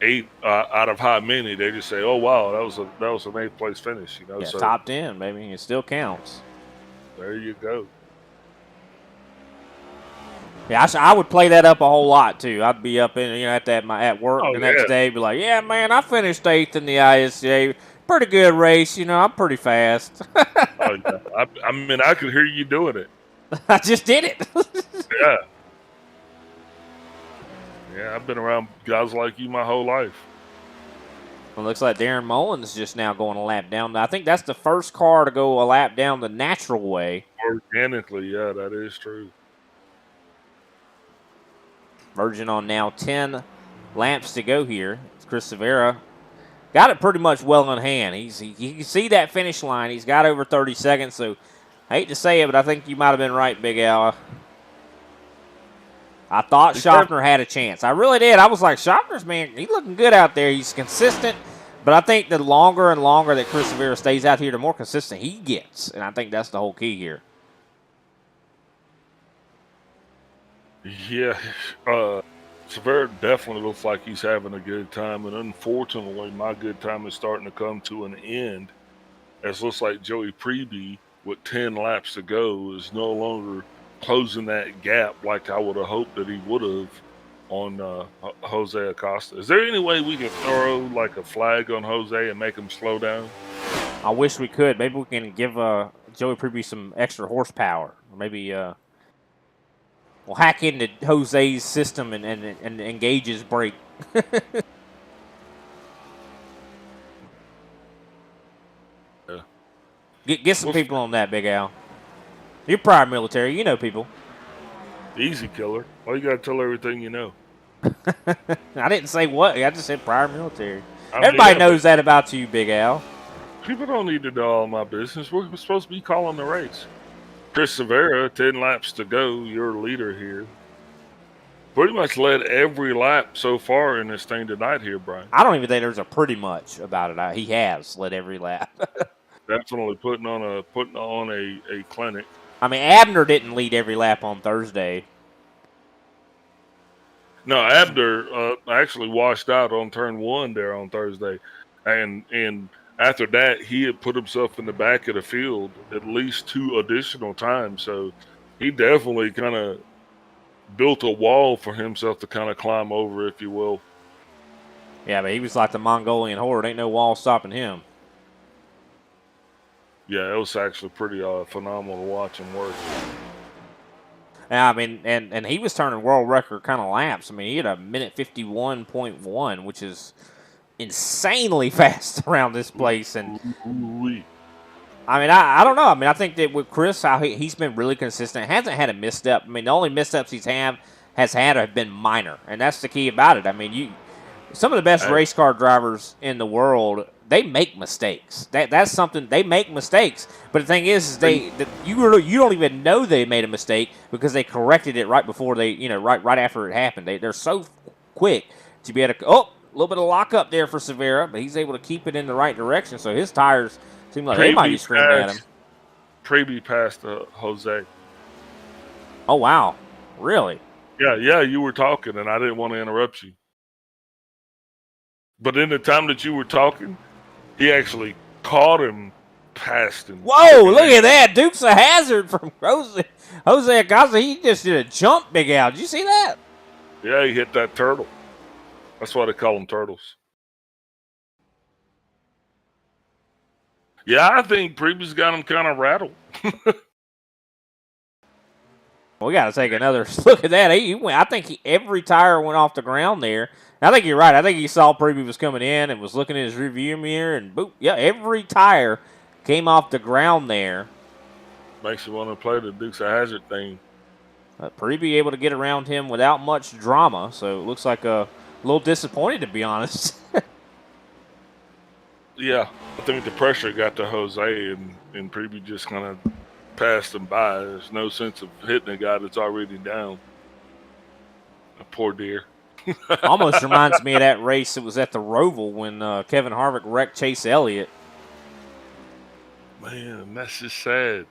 S7: 8 out of how many. They just say, "Oh wow, that was an A-place finish."
S1: Yeah,
S7: so
S1: top 10, baby. It still counts.
S7: There you go.
S1: Yeah, I would play that up a whole lot too. I'd be up in at work the next day, be like, "Yeah, man, I finished 8th in the ISCA. Pretty good race, I'm pretty fast."
S7: Oh, yeah. I mean, I could hear you doing it.
S1: I just did it.
S7: Yeah. Yeah, I've been around guys like you my whole life.
S1: Well, looks like Darren Mullins just now going a lap down. I think that's the first car to go a lap down the natural way.
S7: Organically, yeah, that is true.
S1: Verging on now 10 laps to go here. Chris Severa got it pretty much well in hand. You can see that finish line. He's got over 30 seconds, so I hate to say it, but I think you might have been right, Big Al. I thought Schaffner had a chance. I really did. I was like, Schaffner's, man, he's looking good out there. He's consistent. But I think the longer and longer that Chris Severa stays out here, the more consistent he gets. And I think that's the whole key here.
S7: Yeah. Severa definitely looks like he's having a good time. And unfortunately, my good time is starting to come to an end. As it looks like Joey Preby, with 10 laps to go, is no longer closing that gap like I would have hoped that he would have on Jose Acosta. Is there any way we can throw like a flag on Jose and make him slow down?
S1: I wish we could. Maybe we can give Joey Preby some extra horsepower. Or maybe we'll hack into Jose's system and engage his brake.
S7: Yeah.
S1: Get some people on that, Big Al. You're prior military. You know people.
S7: Easy killer. All you got to tell everything you know.
S1: I didn't say what. I just said prior military.
S7: I mean,
S1: Everybody knows that about you, Big Al.
S7: People don't need to know all my business. We're supposed to be calling the race. Chris Severa, 10 laps to go, your leader here. Pretty much led every lap so far in this thing tonight here, Brian.
S1: I don't even think there's a pretty much about it. He has led every lap.
S7: Definitely putting on a clinic.
S1: I mean, Abner didn't lead every lap on Thursday.
S7: No, Abner actually washed out on turn 1 there on Thursday. And after that, he had put himself in the back of the field at least 2 additional times. So he definitely kind of built a wall for himself to kind of climb over, if you will.
S1: Yeah, but he was like the Mongolian horde. Ain't no wall stopping him.
S7: Yeah, it was actually pretty phenomenal to watch him work.
S1: Yeah, I mean, and he was turning world record kind of laps. I mean, he had a minute 51.1, which is insanely fast around this place. And I mean, I don't know. I mean, I think that with Chris, how he's been really consistent. Hasn't had a misstep. I mean, the only missteps he's had has had have been minor, and that's the key about it. I mean, some of the best race car drivers in the world, they make mistakes. That's something, they make mistakes. But the thing is you don't even know they made a mistake because they corrected it right before right after it happened. They're so quick to be able to. Oh, a little bit of lockup there for Severa, but he's able to keep it in the right direction. So his tires seem like they might be screaming at him.
S7: Preby passed Jose.
S1: Oh wow, really?
S7: Yeah, you were talking, and I didn't want to interrupt you. But in the time that you were talking, he actually caught him, passed him.
S1: Whoa, look at that. Dukes a hazard from Jose Acosta. He just did a jump, Big Al. Did you see that?
S7: Yeah, he hit that turtle. That's why they call them turtles. Yeah, I think Preby's got him kind of rattled.
S1: We got to take another look at that. I think every tire went off the ground there. I think you're right. I think he saw Preby was coming in and was looking in his rearview mirror, and boop, yeah, every tire came off the ground there.
S7: Makes you want to play the Dukes of Hazzard thing.
S1: Preby able to get around him without much drama, so it looks like a little disappointed, to be honest.
S7: Yeah, I think the pressure got to Jose, and Preby just kind of passed him by. There's no sense of hitting a guy that's already down. A poor dear.
S1: Almost reminds me of that race that was at the Roval when Kevin Harvick wrecked Chase Elliott.
S7: Man, that's just sad.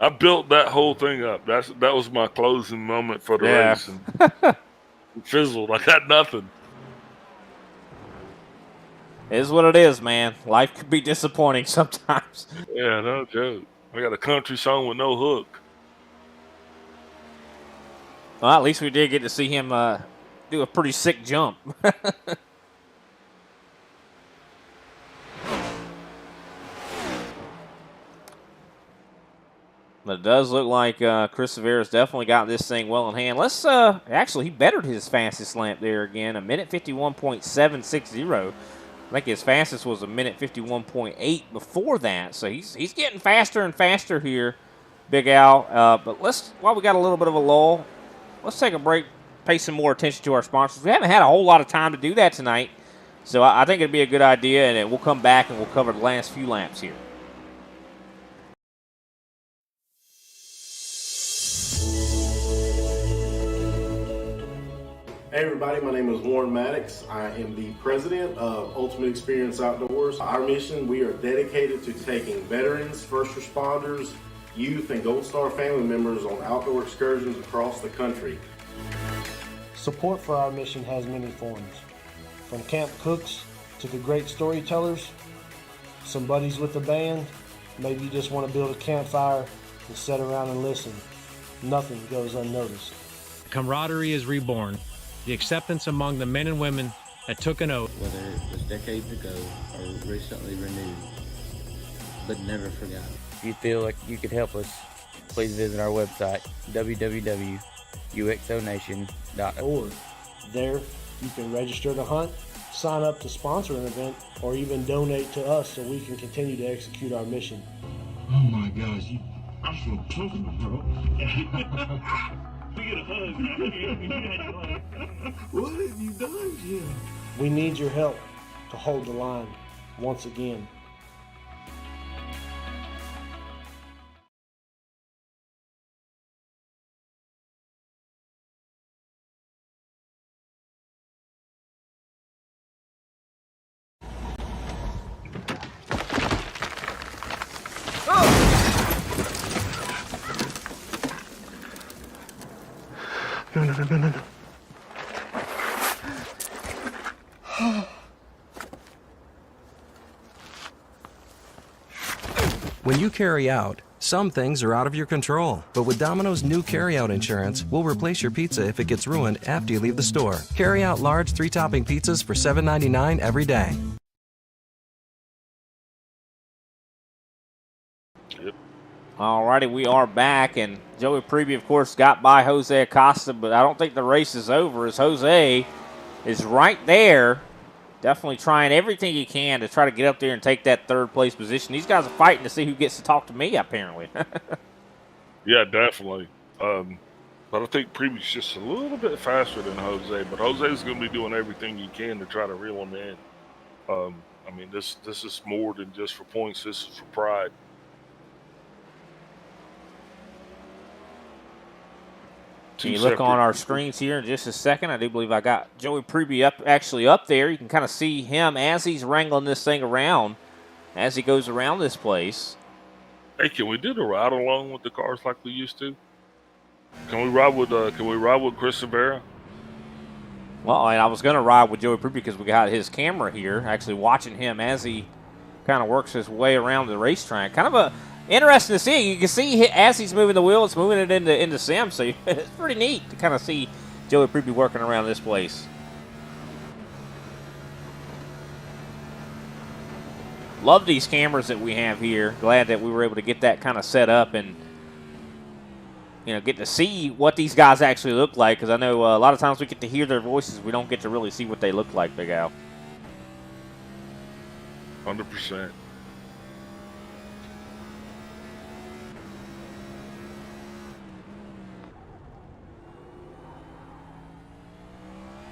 S7: I built that whole thing up. That was my closing moment for the race. And it fizzled. I got nothing.
S1: It is what it is, man. Life could be disappointing sometimes.
S7: Yeah, no joke. I got a country song with no hook.
S1: Well, at least we did get to see him do a pretty sick jump. But it does look like Chris Severa's definitely got this thing well in hand. Let's actually, he bettered his fastest lap there again, a minute 51.760. I think his fastest was a minute 51.8 before that. So he's getting faster and faster here, Big Al. But while we got a little bit of a lull, let's take a break, pay some more attention to our sponsors. We haven't had a whole lot of time to do that tonight, so I think it'd be a good idea, and we'll come back and we'll cover the last few laps here.
S8: Hey everybody, my name is Warren Maddox. I am the president of Ultimate Experience Outdoors. Our mission, we are dedicated to taking veterans, first responders, youth, and Gold Star family members on outdoor excursions across the country.
S9: Support for our mission has many forms, from camp cooks to the great storytellers, some buddies with the band, maybe you just want to build a campfire and sit around and listen. Nothing goes unnoticed.
S10: Camaraderie is reborn. The acceptance among the men and women that took an oath.
S11: Whether it was decades ago or recently renewed, but never forgotten.
S12: If you feel like you could help us, please visit our website, www.uxonation.org.
S9: There, you can register to hunt, sign up to sponsor an event, or even donate to us so we can continue to execute our mission.
S5: Oh my gosh, I'm so comfortable, bro. We get a hug. What have you done, Jim?
S9: We need your help to hold the line once again.
S5: No.
S6: When you carry out, some things are out of your control. But with Domino's new carryout insurance, we'll replace your pizza if it gets ruined after you leave the store. Carry out large 3-topping pizzas for $7.99 every day.
S1: Alrighty, we are back, and Joey Preby, of course, got by Jose Acosta, but I don't think the race is over, as Jose is right there, definitely trying everything he can to try to get up there and take that third-place position. These guys are fighting to see who gets to talk to me, apparently.
S7: Yeah, definitely. But I think Preby's just a little bit faster than Jose. But Jose's going to be doing everything he can to try to reel him in. I mean, this is more than just for points. This is for pride.
S1: Can you look on our screens here in just a second? I do believe I got Joey Preby up there. You can kind of see him as he's wrangling this thing around, as he goes around this place.
S7: Hey, can we do the ride along with the cars like we used to? Can we ride with Chris Rivera?
S1: Well, and I was going to ride with Joey Preby because we got his camera here, actually watching him as he kind of works his way around the racetrack. Kind of interesting to see. You can see as he's moving the wheel, it's moving it into sim, so it's pretty neat to kind of see Joey Preby working around this place. Love these cameras that we have here. Glad that we were able to get that kind of set up and, you know, get to see what these guys actually look like, because I know a lot of times we get to hear their voices. We don't get to really see what they look like, Big Al.
S7: 100%.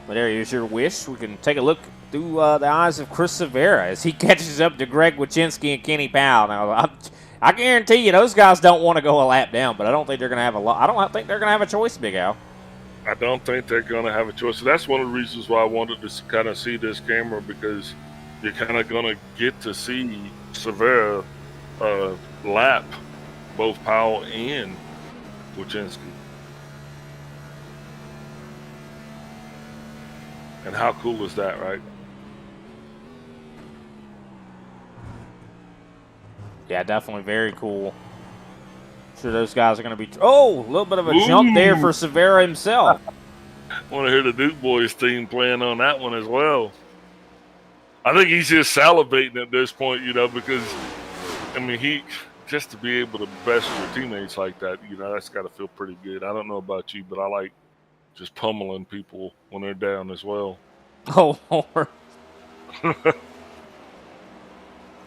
S1: But there is your wish. We can take a look through the eyes of Chris Rivera as he catches up to Greg Wyszynski and Kenny Powell. Now, I guarantee you those guys don't want to go a lap down, but I don't think they're going to have I don't think they're going to have a choice, Big Al.
S7: I don't think they're going to have a choice. So that's one of the reasons why I wanted to kind of see this camera, because you're kind of going to get to see Rivera lap both Powell and Wyszynski. And how cool is that, right?
S1: Yeah, definitely very cool. Sure, those guys are going to be. Oh, a little bit of a jump there for Rivera himself.
S7: I want to hear the Duke Boys theme playing on that one as well. I think he's just salivating at this point, you know, because, I mean, he just to be able to best your teammates like that, you know, that's got to feel pretty good. I don't know about you, but I like just pummeling people when they're down as well.
S1: Oh, Lord.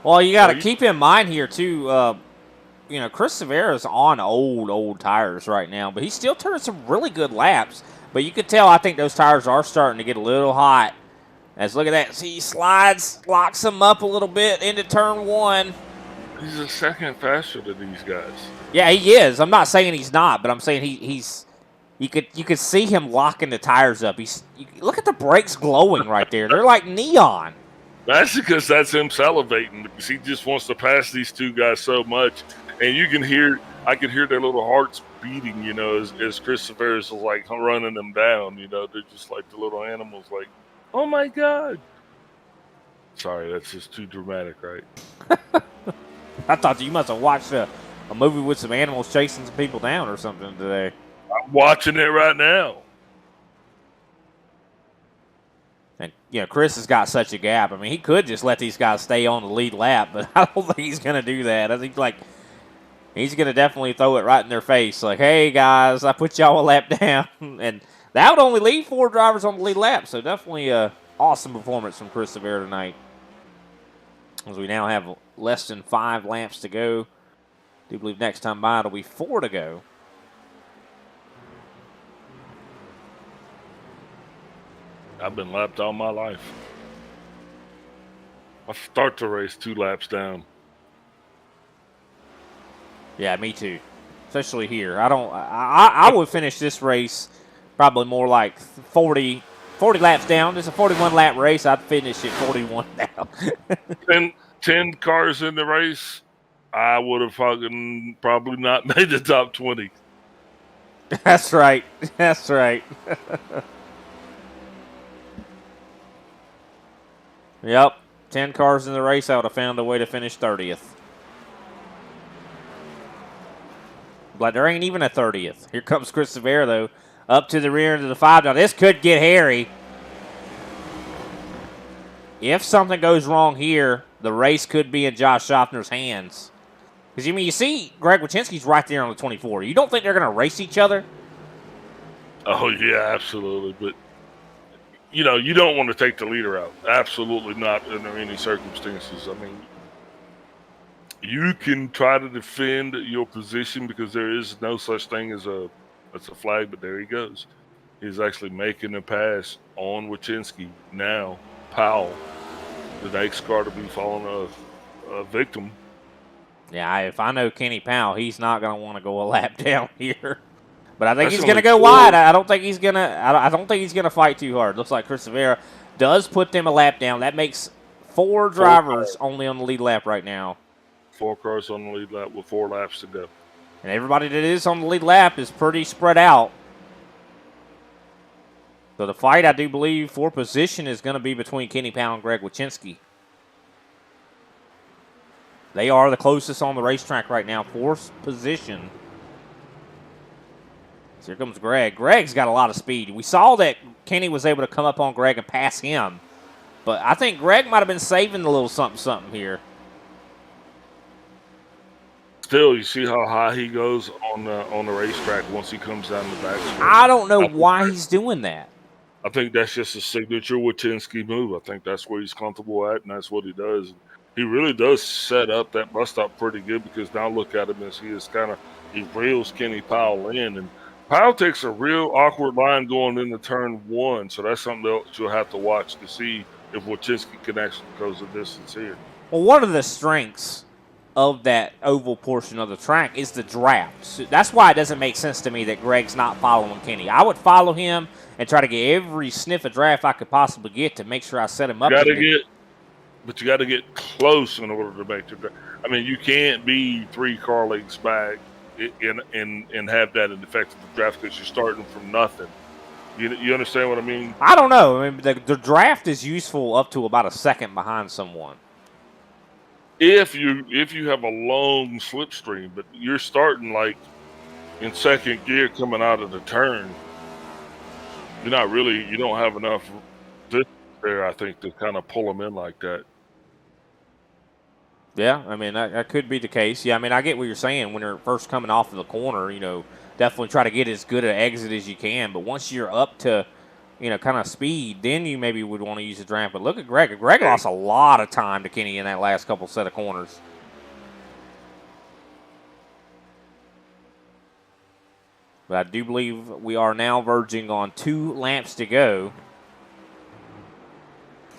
S1: Well, you got to keep in mind here, too, you know, Chris Rivera's on old tires right now, but he's still turning some really good laps. But you could tell, I think those tires are starting to get a little hot. As look at that, see, he slides, locks them up a little bit into turn one.
S7: He's a second faster than these guys.
S1: Yeah, he is. I'm not saying he's not, but I'm saying he's. You could see him locking the tires up. Look at the brakes glowing right there. They're like neon.
S7: That's because that's him salivating, because he just wants to pass these two guys so much. And I can hear their little hearts beating, you know, as Chris Rivera's like running them down. You know, they're just like the little animals, like, oh my God. Sorry, that's just too dramatic, right?
S1: I thought you must have watched a movie with some animals chasing some people down or something today.
S7: I'm watching it right now.
S1: And, you know, Chris has got such a gap. I mean, he could just let these guys stay on the lead lap, but I don't think he's going to do that. I think, like, he's going to definitely throw it right in their face. Like, hey, guys, I put y'all a lap down. And that would only leave 4 drivers on the lead lap. So definitely an awesome performance from Chris Rivera tonight. As we now have less than 5 laps to go. I do believe next time by it'll be 4 to go.
S7: I've been lapped all my life. I start the race 2 laps down.
S1: Yeah, me too. Especially here. I would finish this race probably more like 40 laps down. It's a 41 lap race. I'd finish it 41 down.
S7: 10 cars in the race, I would have probably not made the top 20.
S1: That's right. That's right. Yep. 10 cars in the race, I would have found a way to finish 30th. But there ain't even a 30th. Here comes Chris Rivera, though, up to the rear end of the 5. Now, this could get hairy. If something goes wrong here, the race could be in Josh Schaffner's hands. Because, you see Greg Wyszynski's right there on the 24. You don't think they're going to race each other?
S7: Oh, yeah, absolutely. But, you know, you don't want to take the leader out. Absolutely not under any circumstances. I mean, you can try to defend your position because there is no such thing as a That's a flag, but there he goes. He's actually making a pass on Wachinski. Now, Powell, the next car to be falling a victim.
S1: Yeah, if I know Kenny Powell, he's not going to want to go a lap down here. But I think
S7: That's
S1: he's going to
S7: only
S1: go
S7: four.
S1: wide. I don't think he's going to. I don't think he's going to fight too hard. Looks like Chris Rivera does put them a lap down. That makes four drivers only on the lead lap right now.
S7: 4 cars on the lead lap with 4 laps to go.
S1: And everybody that is on the lead lap is pretty spread out. So the fight, I do believe, for position is going to be between Kenny Powell and Greg Wachinski. They are the closest on the racetrack right now for position. So here comes Greg. Greg's got a lot of speed. We saw that Kenny was able to come up on Greg and pass him. But I think Greg might have been saving a little something here.
S7: Still, you see how high he goes on the racetrack once he comes down the back stretch.
S1: I don't know why he's doing that.
S7: I think that's just a signature Wachinski move. I think that's where he's comfortable at, and that's what he does. He really does set up that bus stop pretty good, because now look at him as he reels Kenny Powell in, and Powell takes a real awkward line going into turn 1, so that's something else you'll have to watch to see if Wachinski can actually close the distance here.
S1: Well, one of the strengths of that oval portion of the track is the draft. So that's why it doesn't make sense to me that Greg's not following Kenny. I would follow him and try to get every sniff of draft I could possibly get to make sure I set him up.
S7: But you got to get close in order to make the draft. I mean, you can't be 3 car lengths back and have that an effective draft, because you're starting from nothing. You understand what I mean?
S1: I don't know. I mean, the draft is useful up to about a second behind someone.
S7: If you have a long slipstream, but you're starting like in second gear coming out of the turn, you don't have enough distance there, I think, to kind of pull them in like that.
S1: Yeah, I mean, that could be the case. Yeah, I mean, I get what you're saying. When you're first coming off of the corner, definitely try to get as good an exit as you can. But once you're up to, kind of speed, then you maybe would want to use the draft. But look at Greg. Greg lost a lot of time to Kenny in that last couple set of corners. But I do believe we are now verging on 2 laps to go.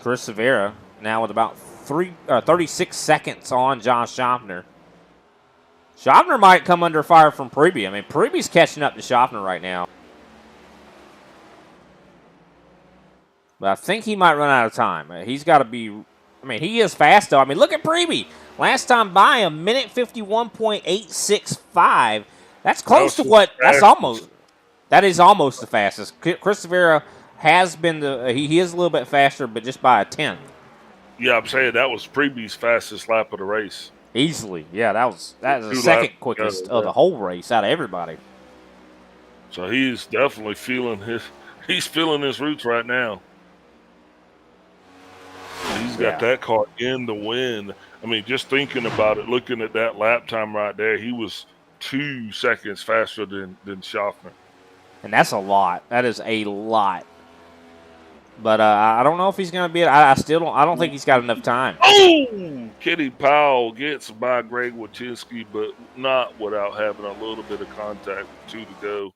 S1: Chris Rivera now with about 36 seconds on Josh Schaffner. Schaffner might come under fire from Preby. I mean, Preby's catching up to Schaffner right now. But I think he might run out of time. He's got to be, he is fast, though. I mean, look at Preby. Last time by, 1:51.865. That's close to what, that is almost the fastest. Chris Rivera has been, he is a little bit faster, but just by a tenth.
S7: Yeah, I'm saying that was Preby's fastest lap of the race.
S1: Easily. Yeah, that was the second quickest of the whole race out of everybody.
S7: So he's definitely feeling his roots right now. He's got that car in the wind. I mean, just thinking about it, looking at that lap time right there, he was 2 seconds faster than Schaffner.
S1: And that's a lot. That is a lot. But I don't know if he's going to be. I don't think he's got enough time.
S7: Oh, Kenny Powell gets by Greg Wachinski, but not without having a little bit of contact with 2 to go.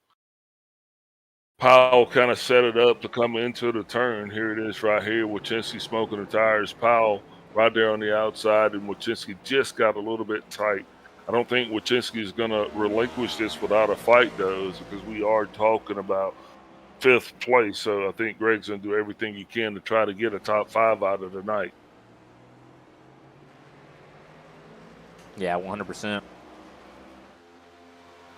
S7: Powell kind of set it up to come into the turn. Here it is right here. Wachinski smoking the tires. Powell right there on the outside, and Wachinski just got a little bit tight. I don't think Wachinski is going to relinquish this without a fight, though, because we are talking about 5th place. So I think Greg's going to do everything he can to try to get a top 5 out of the night.
S1: Yeah, 100%.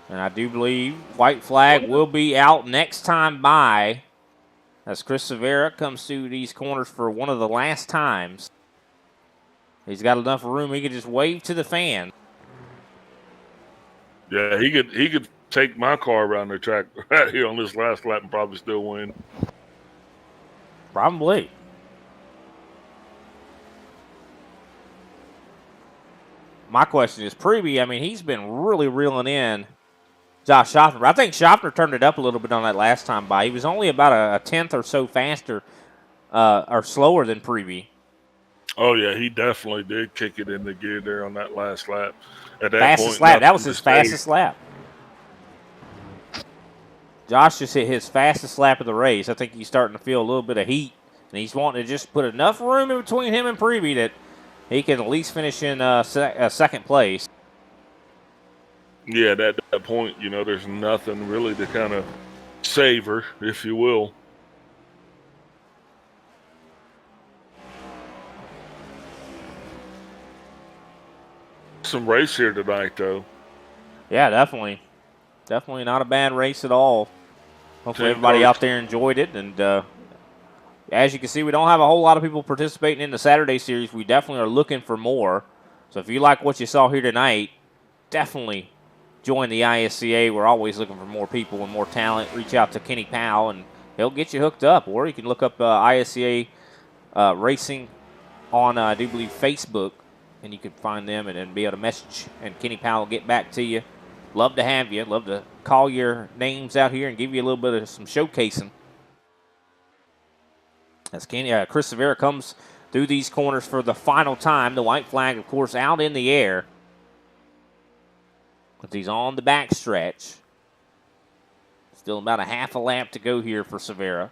S1: And I do believe white flag will be out next time by, as Chris Rivera comes through these corners for one of the last times. He's got enough room. He could just wave to the fan.
S7: Yeah, he could take my car around the track right here on this last lap and probably still win.
S1: Probably. My question is, Preby, he's been really reeling in Josh Schaffner. But I think Schaffner turned it up a little bit on that last time by. He was only about a tenth or so faster or slower than Preby.
S7: Oh, yeah, he definitely did kick it in the gear there on that last lap. At that
S1: fastest
S7: point,
S1: lap. That was his fastest lap. Josh just hit his fastest lap of the race. I think he's starting to feel a little bit of heat, and he's wanting to just put enough room in between him and Preby that he can at least finish in second place.
S7: Yeah, at that point, you know, there's nothing really to kind of savor, if you will. Some race here tonight, though.
S1: Yeah, definitely. Definitely not a bad race at all. Hopefully everybody out there enjoyed it. And as you can see, we don't have a whole lot of people participating in the Saturday series. We definitely are looking for more. So if you like what you saw here tonight, definitely join the ISCA. We're always looking for more people and more talent. Reach out to Kenny Powell, and he'll get you hooked up. Or you can look up ISCA Racing on, I do believe, Facebook, and you can find them and be able to message, and Kenny Powell will get back to you. Love to have you. Love to call your names out here and give you a little bit of some showcasing. As Chris Severa comes through these corners for the final time. The white flag, of course, out in the air. But he's on the back stretch. Still about a half a lap to go here for Severa.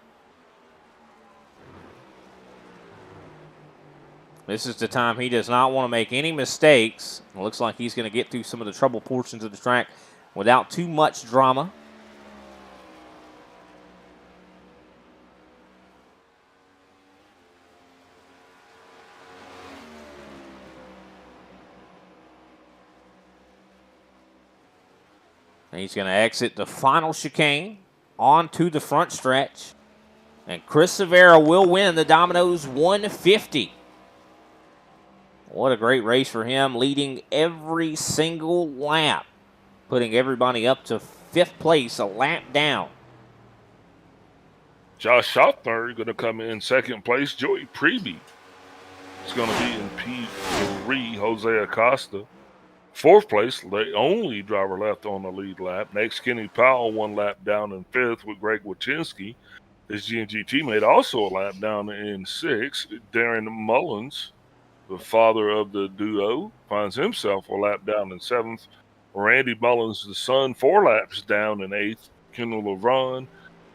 S1: This is the time he does not want to make any mistakes. It looks like he's going to get through some of the trouble portions of the track without too much drama. And he's going to exit the final chicane onto the front stretch. And Chris Severa will win the Domino's 150. What a great race for him, leading every single lap, putting everybody up to fifth place, a lap down.
S7: Josh Schaffner going to come in second place. Joey Preby is going to be in P3. Jose Acosta. Fourth place, the only driver left on the lead lap. Next, Kenny Powell, one lap down in fifth with Greg Wachinski. His G&G teammate also a lap down in sixth. Darren Mullins, the father of the duo, finds himself a lap down in seventh. Randy Mullins, the son, 4 laps down in eighth. Kendall LeBron,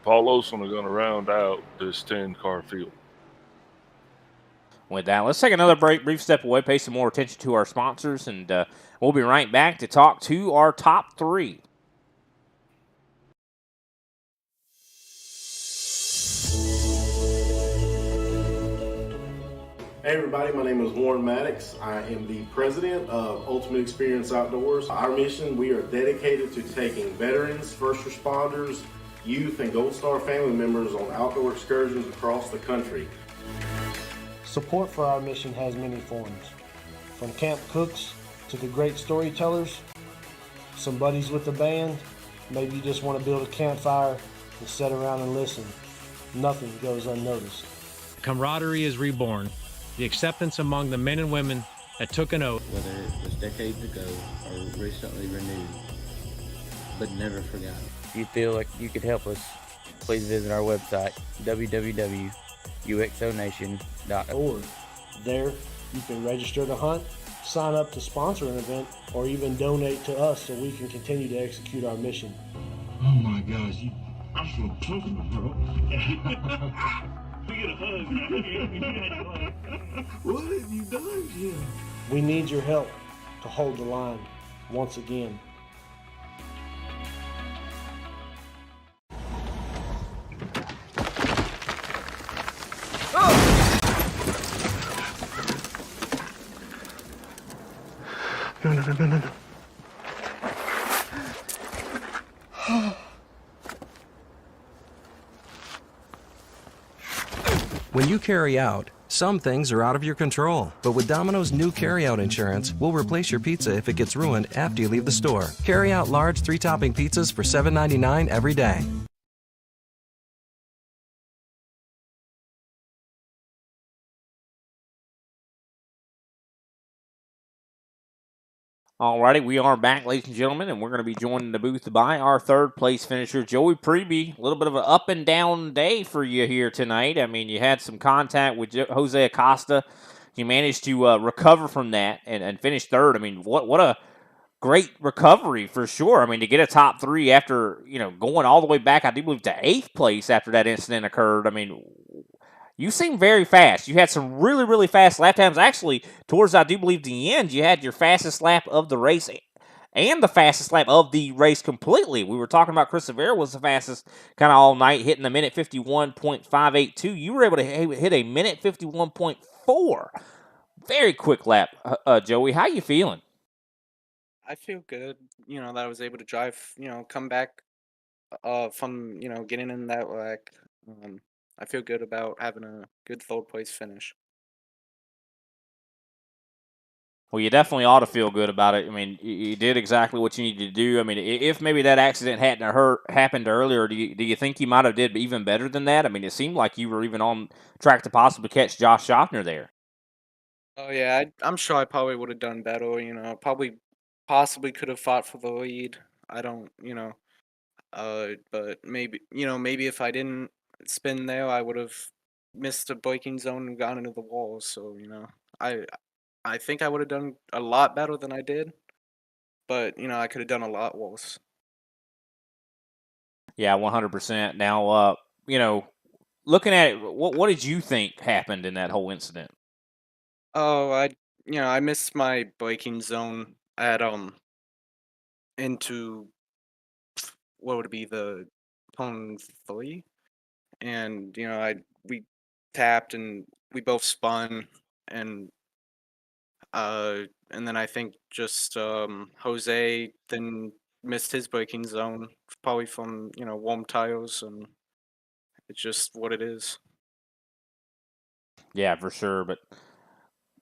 S7: Paul Olson are going to round out this 10-car field.
S1: With that, let's take another brief step away, pay some more attention to our sponsors, and we'll be right back to talk to our top 3.
S8: Hey everybody, my name is Warren Maddox. I am the president of Ultimate Experience Outdoors. Our mission, we are dedicated to taking veterans, first responders, youth, and Gold Star family members on outdoor excursions across the country.
S9: Support for our mission has many forms, from camp cooks to the great storytellers, some buddies with the band, maybe you just want to build a campfire and sit around and listen. Nothing goes unnoticed.
S10: Camaraderie is reborn. The acceptance among the men and women that took an oath.
S11: Whether it was decades ago or recently renewed, but never forgotten.
S12: If you feel like you could help us, please visit our website, www.uxonation.org.
S9: There, you can register to hunt, sign up to sponsor an event, or even donate to us so we can continue to execute our mission.
S5: Oh my gosh, I feel comfortable, bro. We get a hug. What have you done here?
S9: We need your help to hold the line once again.
S5: No.
S6: When you carry out, some things are out of your control. But with Domino's new carryout insurance, we'll replace your pizza if it gets ruined after you leave the store. Carry out large 3-topping pizzas for $7.99 every day.
S1: Alrighty, we are back, ladies and gentlemen, and we're going to be joined in the booth by our third-place finisher, Joey Preby. A little bit of an up-and-down day for you here tonight. I mean, you had some contact with Jose Acosta. You managed to recover from that and finish third. I mean, what a great recovery for sure. I mean, to get a top 3 after, going all the way back, I do believe, to 8th place after that incident occurred. I mean, you seem very fast. You had some really, really fast lap times. Actually, towards, I do believe, the end, you had your fastest lap of the race and the fastest lap of the race completely. We were talking about Chris Rivera was the fastest kind of all night, hitting a minute 51.582. You were able to hit a minute 51.4. Very quick lap, Joey. How you feeling?
S13: I feel good, that I was able to drive, come back from, getting in that wreck. I feel good about having a good third place finish.
S1: Well, you definitely ought to feel good about it. I mean, you did exactly what you needed to do. I mean, if maybe that accident hadn't happened earlier, do you think you might have did even better than that? I mean, it seemed like you were even on track to possibly catch Josh Schaffner there.
S13: Oh yeah, I'm sure I probably would have done better. Probably, possibly could have fought for the lead. I don't, but maybe if I didn't spin there, I would have missed the braking zone and gone into the wall. So I I think I would have done a lot better than I did, but I could have done a lot worse.
S1: Yeah, 100%. Now, looking at it, what did you think happened in that whole incident?
S13: Oh, I missed my braking zone at into what would be the turn 3, and we tapped and we both spun, and and then I think just Jose then missed his braking zone probably from warm tires, and it's just what it is.
S1: Yeah, for sure. But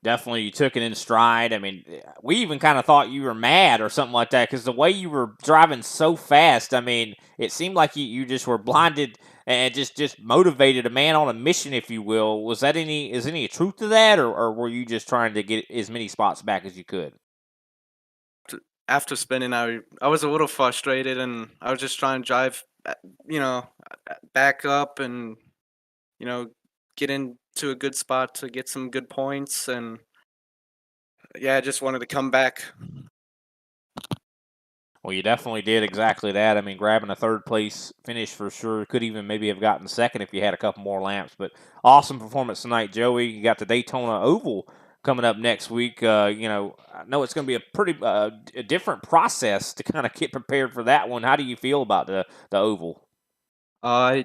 S1: definitely, you took it in stride. I mean, we even kind of thought you were mad or something like that because the way you were driving so fast. I mean, it seemed like you just were blinded and just motivated a man on a mission, if you will. Was that is any truth to that, or were you just trying to get as many spots back as you could?
S13: After spinning, I was a little frustrated, and I was just trying to drive, back up and you know get into a good spot to get some good points, and yeah, I just wanted to come back.
S1: Well, you definitely did exactly that. I mean, grabbing a third place finish for sure. Could even maybe have gotten second if you had a couple more laps. But awesome performance tonight, Joey. You got the Daytona Oval coming up next week. I know it's going to be a pretty a different process to kind of get prepared for that one. How do you feel about the Oval?
S13: I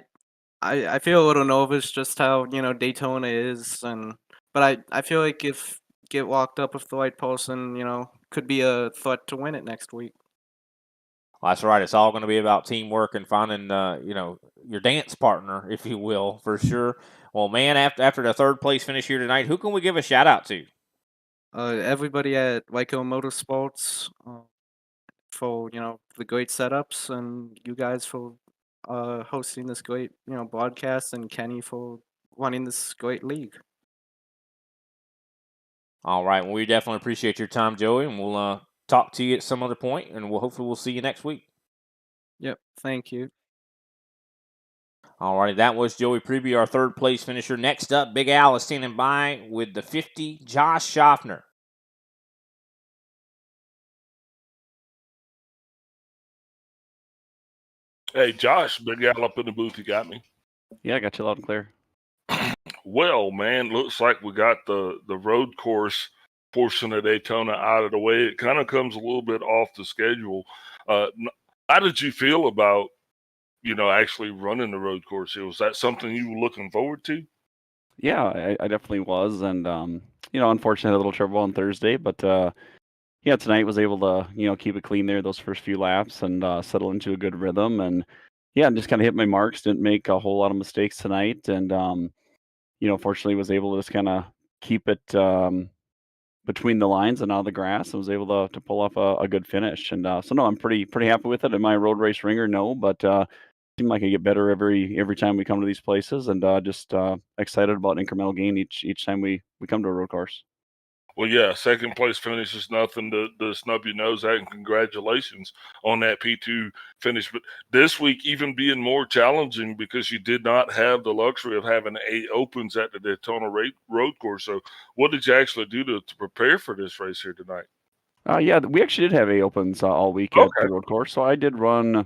S13: I feel a little nervous just how Daytona is, and but I feel like if get walked up with the right person, could be a threat to win it next week.
S1: Well, that's right. It's all going to be about teamwork and finding, your dance partner, if you will, for sure. Well, man, after the third place finish here tonight, who can we give a shout out to?
S13: Everybody at Waco Motorsports for the great setups, and you guys for hosting this great broadcast, and Kenny for running this great league.
S1: All right. Well, we definitely appreciate your time, Joey, and we'll talk to you at some other point, and hopefully we'll see you next week.
S13: Yep. Thank you.
S1: All righty. That was Joey Preview, our third place finisher. Next up, Big Al is standing by with the 50, Josh Schaffner.
S7: Hey, Josh, Big Al up in the booth. You got me?
S14: Yeah, I got you loud and clear.
S7: Well, man, looks like we got the road course portion of Daytona out of the way. It kind of comes a little bit off the schedule. How did you feel about, actually running the road course here? Was that something you were looking forward to?
S14: Yeah, I definitely was, and unfortunately, had a little trouble on Thursday, but yeah, tonight was able to keep it clean there those first few laps and settle into a good rhythm, and yeah, just kind of hit my marks. Didn't make a whole lot of mistakes tonight, and fortunately, was able to just kind of keep it between the lines and out of the grass, and was able to pull off a good finish. And so no, I'm pretty happy with it. Am I a road race ringer? No, but seem like I get better every time we come to these places, and just excited about incremental gain each time we come to a road course.
S7: Well, yeah, second place finish is nothing to snub your nose at, and congratulations on that P2 finish. But this week, even being more challenging because you did not have the luxury of having 8 opens at the Daytona road course. So, what did you actually do to prepare for this race here tonight?
S14: Yeah, we actually did have A opens all week at the road course, so I did run, I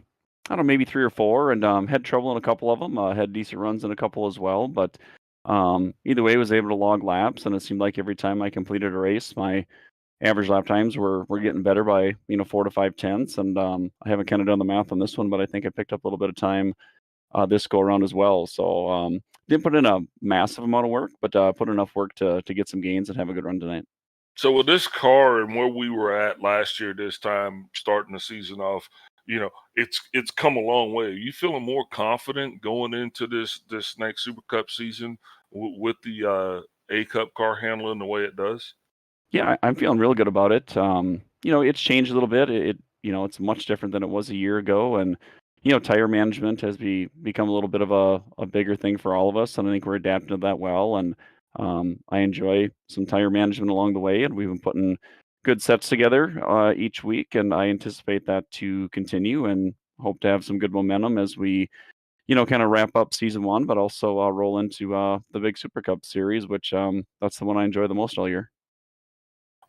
S14: don't know, maybe 3 or 4, and had trouble in a couple of them. Had decent runs in a couple as well, but either way, was able to log laps, and it seemed like every time I completed a race, my average lap times were getting better by 4 to 5 tenths, and I haven't kind of done the math on this one, but I think I picked up a little bit of time this go around as well. So didn't put in a massive amount of work, but put enough work to get some gains and have a good run tonight.
S7: So with this car and where we were at last year, this time starting the season off, it's come a long way. Are you feeling more confident going into this next Super Cup season with the A Cup car handling the way it does?
S14: Yeah, I'm feeling real good about it. It's changed a little bit. It's much different than it was a year ago, and tire management has become a little bit of a bigger thing for all of us, and I think we're adapting to that well. And I enjoy some tire management along the way, and we've been putting good sets together each week, and I anticipate that to continue, and hope to have some good momentum as we kind of wrap up season one, but also roll into the big Super Cup series, which that's the one I enjoy the most all year.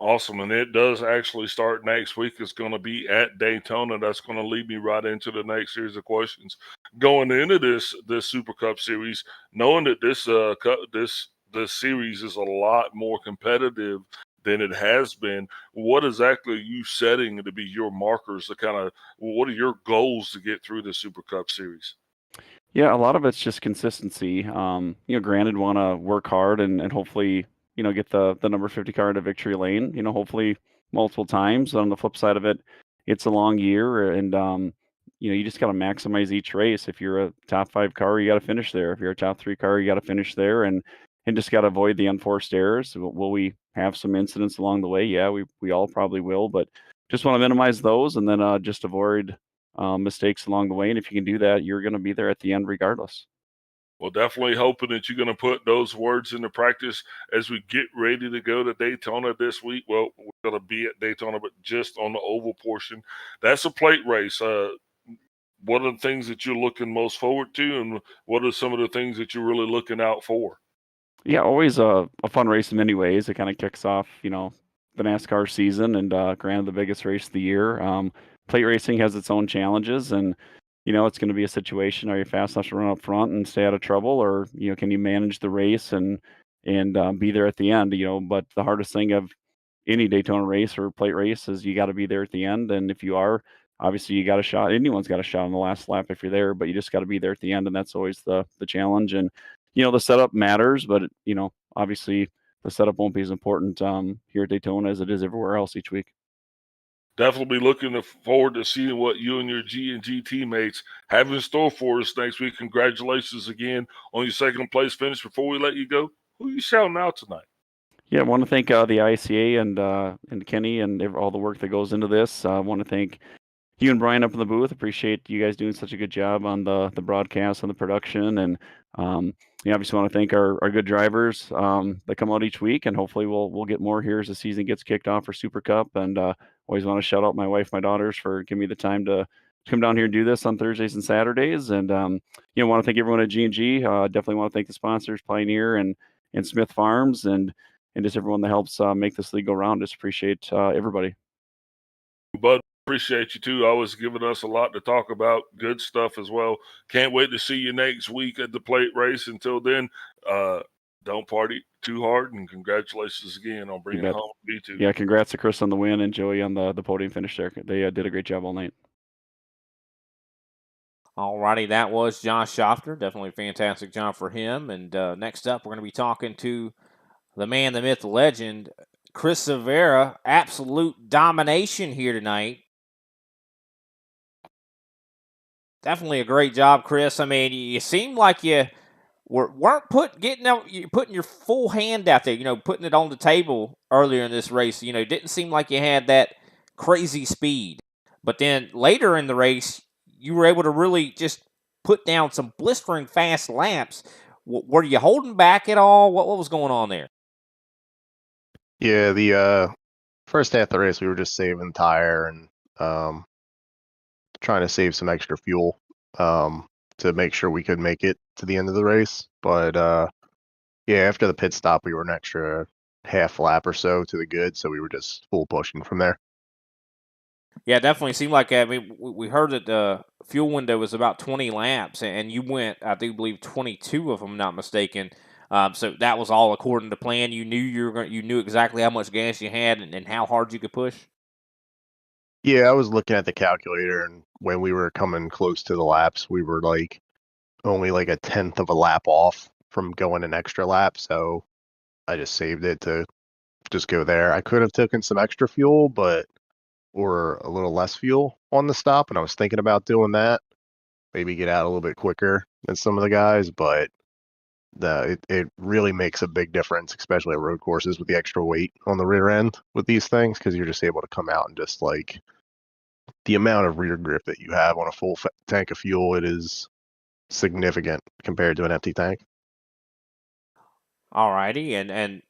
S7: Awesome. And it does actually start next week. It's going to be at Daytona. That's going to lead me right into the next series of questions. Going into this Super Cup series, knowing that this series is a lot more competitive than it has been, what exactly are you setting to be your markers to kind of what are your goals to get through the Super Cup series?
S14: Yeah, a lot of it's just consistency. Granted, want to work hard and hopefully, get the number 50 car into victory lane. Hopefully multiple times. On the flip side of it, it's a long year, and you just got to maximize each race. If you're a top 5 car, you got to finish there. If you're a top 3 car, you got to finish there, and just got to avoid the unforced errors. Will we have some incidents along the way? Yeah, we all probably will, but just want to minimize those, and then just avoid mistakes along the way. And if you can do that, you're going to be there at the end regardless.
S7: Well, definitely hoping that you're going to put those words into practice as we get ready to go to Daytona this week. Well, we're going to be at Daytona, but just on the oval portion. That's a plate race. What are the things that you're looking most forward to, and what are some of the things that you're really looking out for?
S14: Yeah, always a fun race in many ways. It kind of kicks off, the NASCAR season, and granted the biggest race of the year. Plate racing has its own challenges, and it's going to be a situation: are you fast enough to run up front and stay out of trouble, or can you manage the race and be there at the end? But the hardest thing of any Daytona race or plate race is you got to be there at the end, and if you are, obviously you got a shot. Anyone's got a shot on the last lap if you're there, but you just got to be there at the end, and that's always the challenge. And the setup matters, but obviously the setup won't be as important here at Daytona as it is everywhere else each week.
S7: Definitely be looking forward to seeing what you and your G&G teammates have in store for us next week. Congratulations again on your second place finish. Before we let you go, who are you shouting out tonight?
S14: Yeah, I want to thank the ISCA and Kenny and all the work that goes into this. I want to thank you and Brian up in the booth. Appreciate you guys doing such a good job on the broadcast and the production. And obviously want to thank our good drivers that come out each week, and hopefully we'll get more here as the season gets kicked off for Super Cup. And always want to shout out my wife, my daughters for giving me the time to come down here and do this on Thursdays and Saturdays. And want to thank everyone at G&G. Definitely want to thank the sponsors, Pioneer and Smith Farms, and just everyone that helps make this league go round. Just appreciate everybody.
S7: Bud, appreciate you too. Always giving us a lot to talk about. Good stuff as well. Can't wait to see you next week at the plate race. Until then, don't party too hard, and congratulations again on bringing home B2.
S14: Yeah, congrats to Chris on the win and Joey on the podium finish there. They did a great job all night.
S1: Alrighty, that was Josh Schofter. Definitely a fantastic job for him. And next up, we're going to be talking to the man, the myth, the legend, Chris Severa. Absolute domination here tonight. Definitely a great job, Chris. I mean, you seemed like you weren't putting your full hand out there, putting it on the table earlier in this race. It didn't seem like you had that crazy speed. But then later in the race, you were able to really just put down some blistering fast laps. Were you holding back at all? What was going on there?
S15: Yeah, the first half of the race, we were just saving tire and trying to save some extra fuel to make sure we could make it to the end of the race. But yeah, after the pit stop, we were an extra half lap or so to the good, so we were just full pushing from there.
S1: Yeah, definitely seemed like that. I mean, we heard that the fuel window was about 20 laps, and you went, I do believe, 22 if I'm not mistaken. So that was all according to plan. You knew you knew exactly how much gas you had and how hard you could push.
S15: Yeah, I was looking at the calculator, and when we were coming close to the laps, we were like only like a tenth of a lap off from going an extra lap. So I just saved it to just go there. I could have taken some extra fuel, but or a little less fuel on the stop, and I was thinking about doing that. Maybe get out a little bit quicker than some of the guys, but it really makes a big difference, especially at road courses with the extra weight on the rear end with these things, because you're just able to come out and just like the amount of rear grip that you have on a full tank of fuel, it is significant compared to an empty tank.
S1: Alrighty, and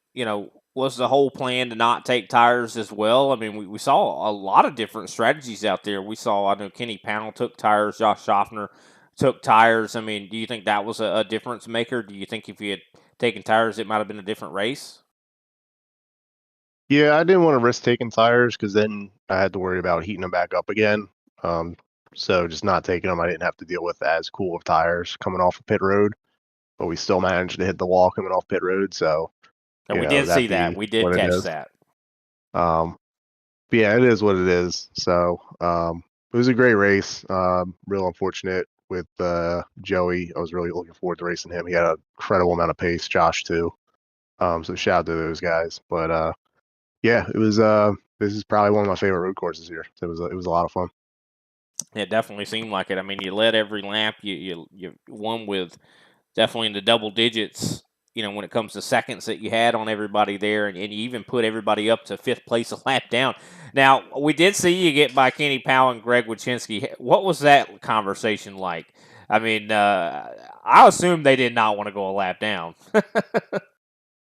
S1: was the whole plan to not take tires as well? I mean, we saw a lot of different strategies out there. We saw, I know Kenny Powell took tires, Josh Schaffner took tires. I mean, do you think that was a difference maker? Do you think if you had taken tires, it might have been a different race?
S15: Yeah, I didn't want to risk taking tires because then I had to worry about heating them back up again. Um, so just not taking them, I didn't have to deal with as cool of tires coming off of pit road, but we still managed to hit the wall coming off pit road. So,
S1: And we did see that. We did catch that.
S15: But yeah, it is what it is. So it was a great race. Real unfortunate with Joey. I was really looking forward to racing him. He had an incredible amount of pace. Josh too. So shout out to those guys. But yeah, it was. This is probably one of my favorite road courses here. It was a lot of fun.
S1: It definitely seemed like it. I mean, you led every lap. You won with definitely in the double digits. When it comes to seconds that you had on everybody there, and you even put everybody up to fifth place a lap down. Now, we did see you get by Kenny Powell and Greg Wyszynski. What was that conversation like? I mean, I assume they did not want to go a lap down.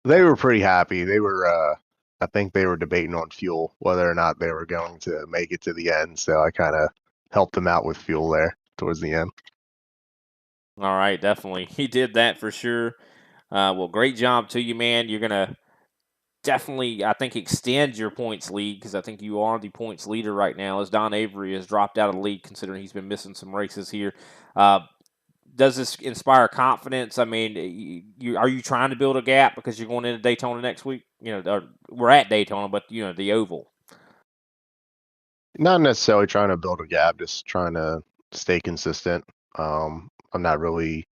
S15: They were pretty happy. They were. I think they were debating on fuel, whether or not they were going to make it to the end. So I kind of helped them out with fuel there towards the end.
S1: All right, definitely. He did that for sure. Well, great job to you, man. You're going to definitely, I think, extend your points lead because I think you are the points leader right now as Don Avery has dropped out of the lead considering he's been missing some races here. Does this inspire confidence? I mean, are you trying to build a gap because you're going into Daytona next week? We're at Daytona, but, the Oval.
S15: Not necessarily trying to build a gap, just trying to stay consistent. I'm not really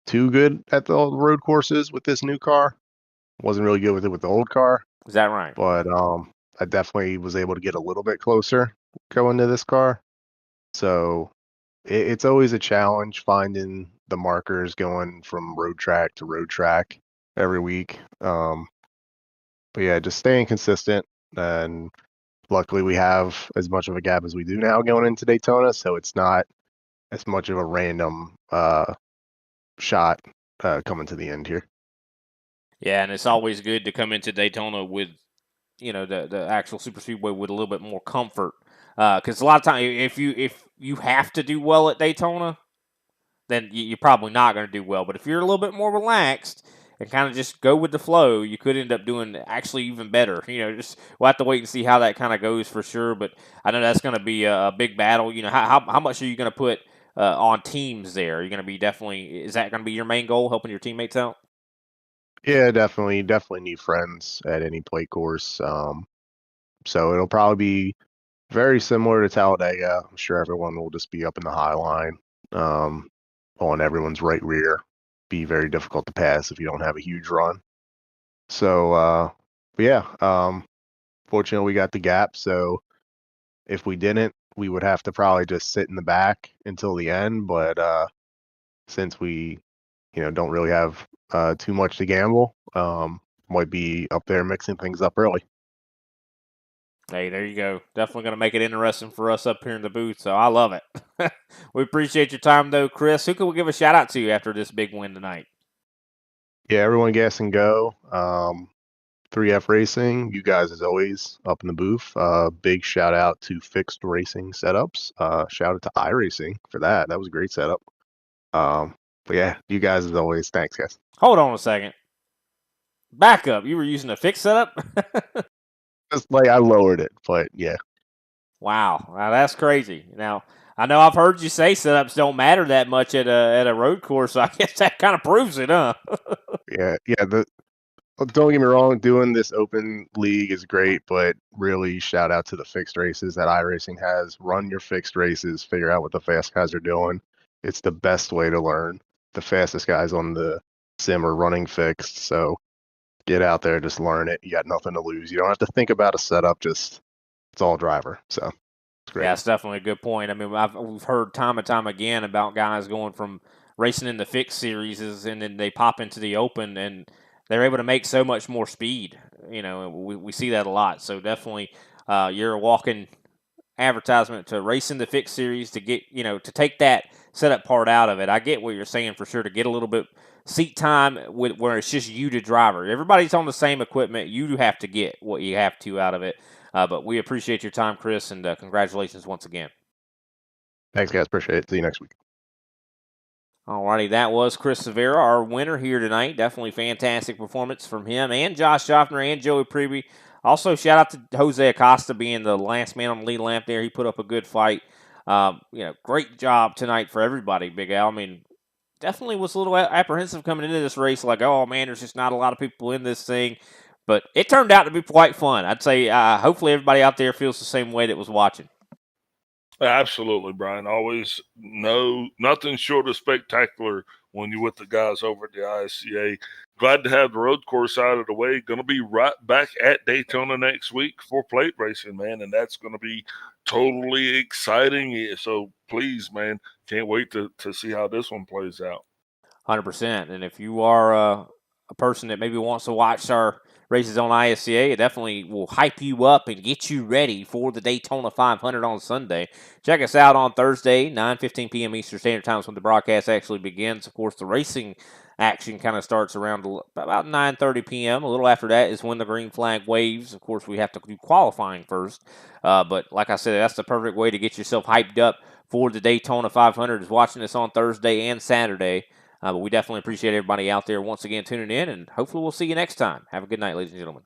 S15: too good at the road courses with this new car. Wasn't really good with it with the old car.
S1: Is that right?
S15: But I definitely was able to get a little bit closer going to this car. So it's always a challenge finding the markers going from road track to road track every week. But yeah, just staying consistent. And luckily we have as much of a gap as we do now going into Daytona. So it's not as much of a random shot coming to the end here.
S1: Yeah, and it's always good to come into Daytona with, the actual super speedway with a little bit more comfort. Because a lot of times, if you have to do well at Daytona, then you're probably not going to do well. But if you're a little bit more relaxed and kind of just go with the flow, you could end up doing actually even better. We'll have to wait and see how that kind of goes for sure. But I know that's going to be a big battle. How much are you going to put on teams there? You're going to be is that going to be your main goal, helping your teammates out?
S15: Yeah, definitely need friends at any plate course. So it'll probably be very similar to Talladega. I'm sure everyone will just be up in the high line, on everyone's right rear. Be very difficult to pass if you don't have a huge run. So, but yeah, fortunately we got the gap. So if we didn't, we would have to probably just sit in the back until the end. But since we, don't really have too much to gamble, might be up there mixing things up early.
S1: Hey, there you go. Definitely going to make it interesting for us up here in the booth, so I love it. We appreciate your time, though, Chris. Who can we give a shout-out to after this big win tonight?
S15: Yeah, everyone gas and go. 3F Racing, you guys, as always, up in the booth. Big shout-out to Fixed Racing Setups. Shout-out to iRacing for that. That was a great setup. But yeah, you guys, as always, thanks, guys.
S1: Hold on a second. Back up. You were using a fixed setup?
S15: Just like I lowered it, but yeah.
S1: Wow, that's crazy. Now, I know I've heard you say setups don't matter that much at a road course, so I guess that kind of proves it, huh?
S15: Yeah. Don't get me wrong, doing this open league is great, but really shout out to the fixed races that iRacing has. Run your fixed races, figure out what the fast guys are doing. It's the best way to learn. The fastest guys on the sim are running fixed, so get out there, just learn it. You got nothing to lose. You don't have to think about a setup, just it's all driver. So it's great.
S1: Yeah, it's definitely a good point. I mean, we've heard time and time again about guys going from racing in the fixed series and then they pop into the open and they're able to make so much more speed. You know, we see that a lot. So definitely, you're a walking advertisement to race in the fixed series to get, to take that setup part out of it. I get what you're saying for sure, to get a little bit seat time where it's just you to driver. Everybody's on the same equipment. You have to get what you have to out of it. But we appreciate your time, Chris, and congratulations once again.
S15: Thanks, guys. Appreciate it. See you next week.
S1: Alrighty, that was Chris Severa, our winner here tonight. Definitely fantastic performance from him and Josh Schaffner and Joey Preby. Also, shout out to Jose Acosta being the last man on the lead lamp there. He put up a good fight. Great job tonight for everybody, Big Al. I mean, definitely was a little apprehensive coming into this race, like, oh man, there's just not a lot of people in this thing. But it turned out to be quite fun. I'd say hopefully everybody out there feels the same way that was watching.
S7: Absolutely, Brian. Always nothing short of spectacular when you're with the guys over at the ISCA. Glad to have the road course out of the way. Going to be right back at Daytona next week for plate racing, man, and that's going to be totally exciting. So please, man, can't wait to see how this one plays out.
S1: 100%. And if you are a person that maybe wants to watch our races on ISCA, it definitely will hype you up and get you ready for the Daytona 500 on Sunday. Check us out on Thursday, 9:15 p.m. Eastern Standard Time is when the broadcast actually begins. Of course, the racing action kind of starts around about 9:30 p.m. A little after that is when the green flag waves. Of course, we have to do qualifying first. But like I said, that's the perfect way to get yourself hyped up for the Daytona 500 is watching this on Thursday and Saturday. But we definitely appreciate everybody out there once again tuning in, and hopefully we'll see you next time. Have a good night, ladies and gentlemen.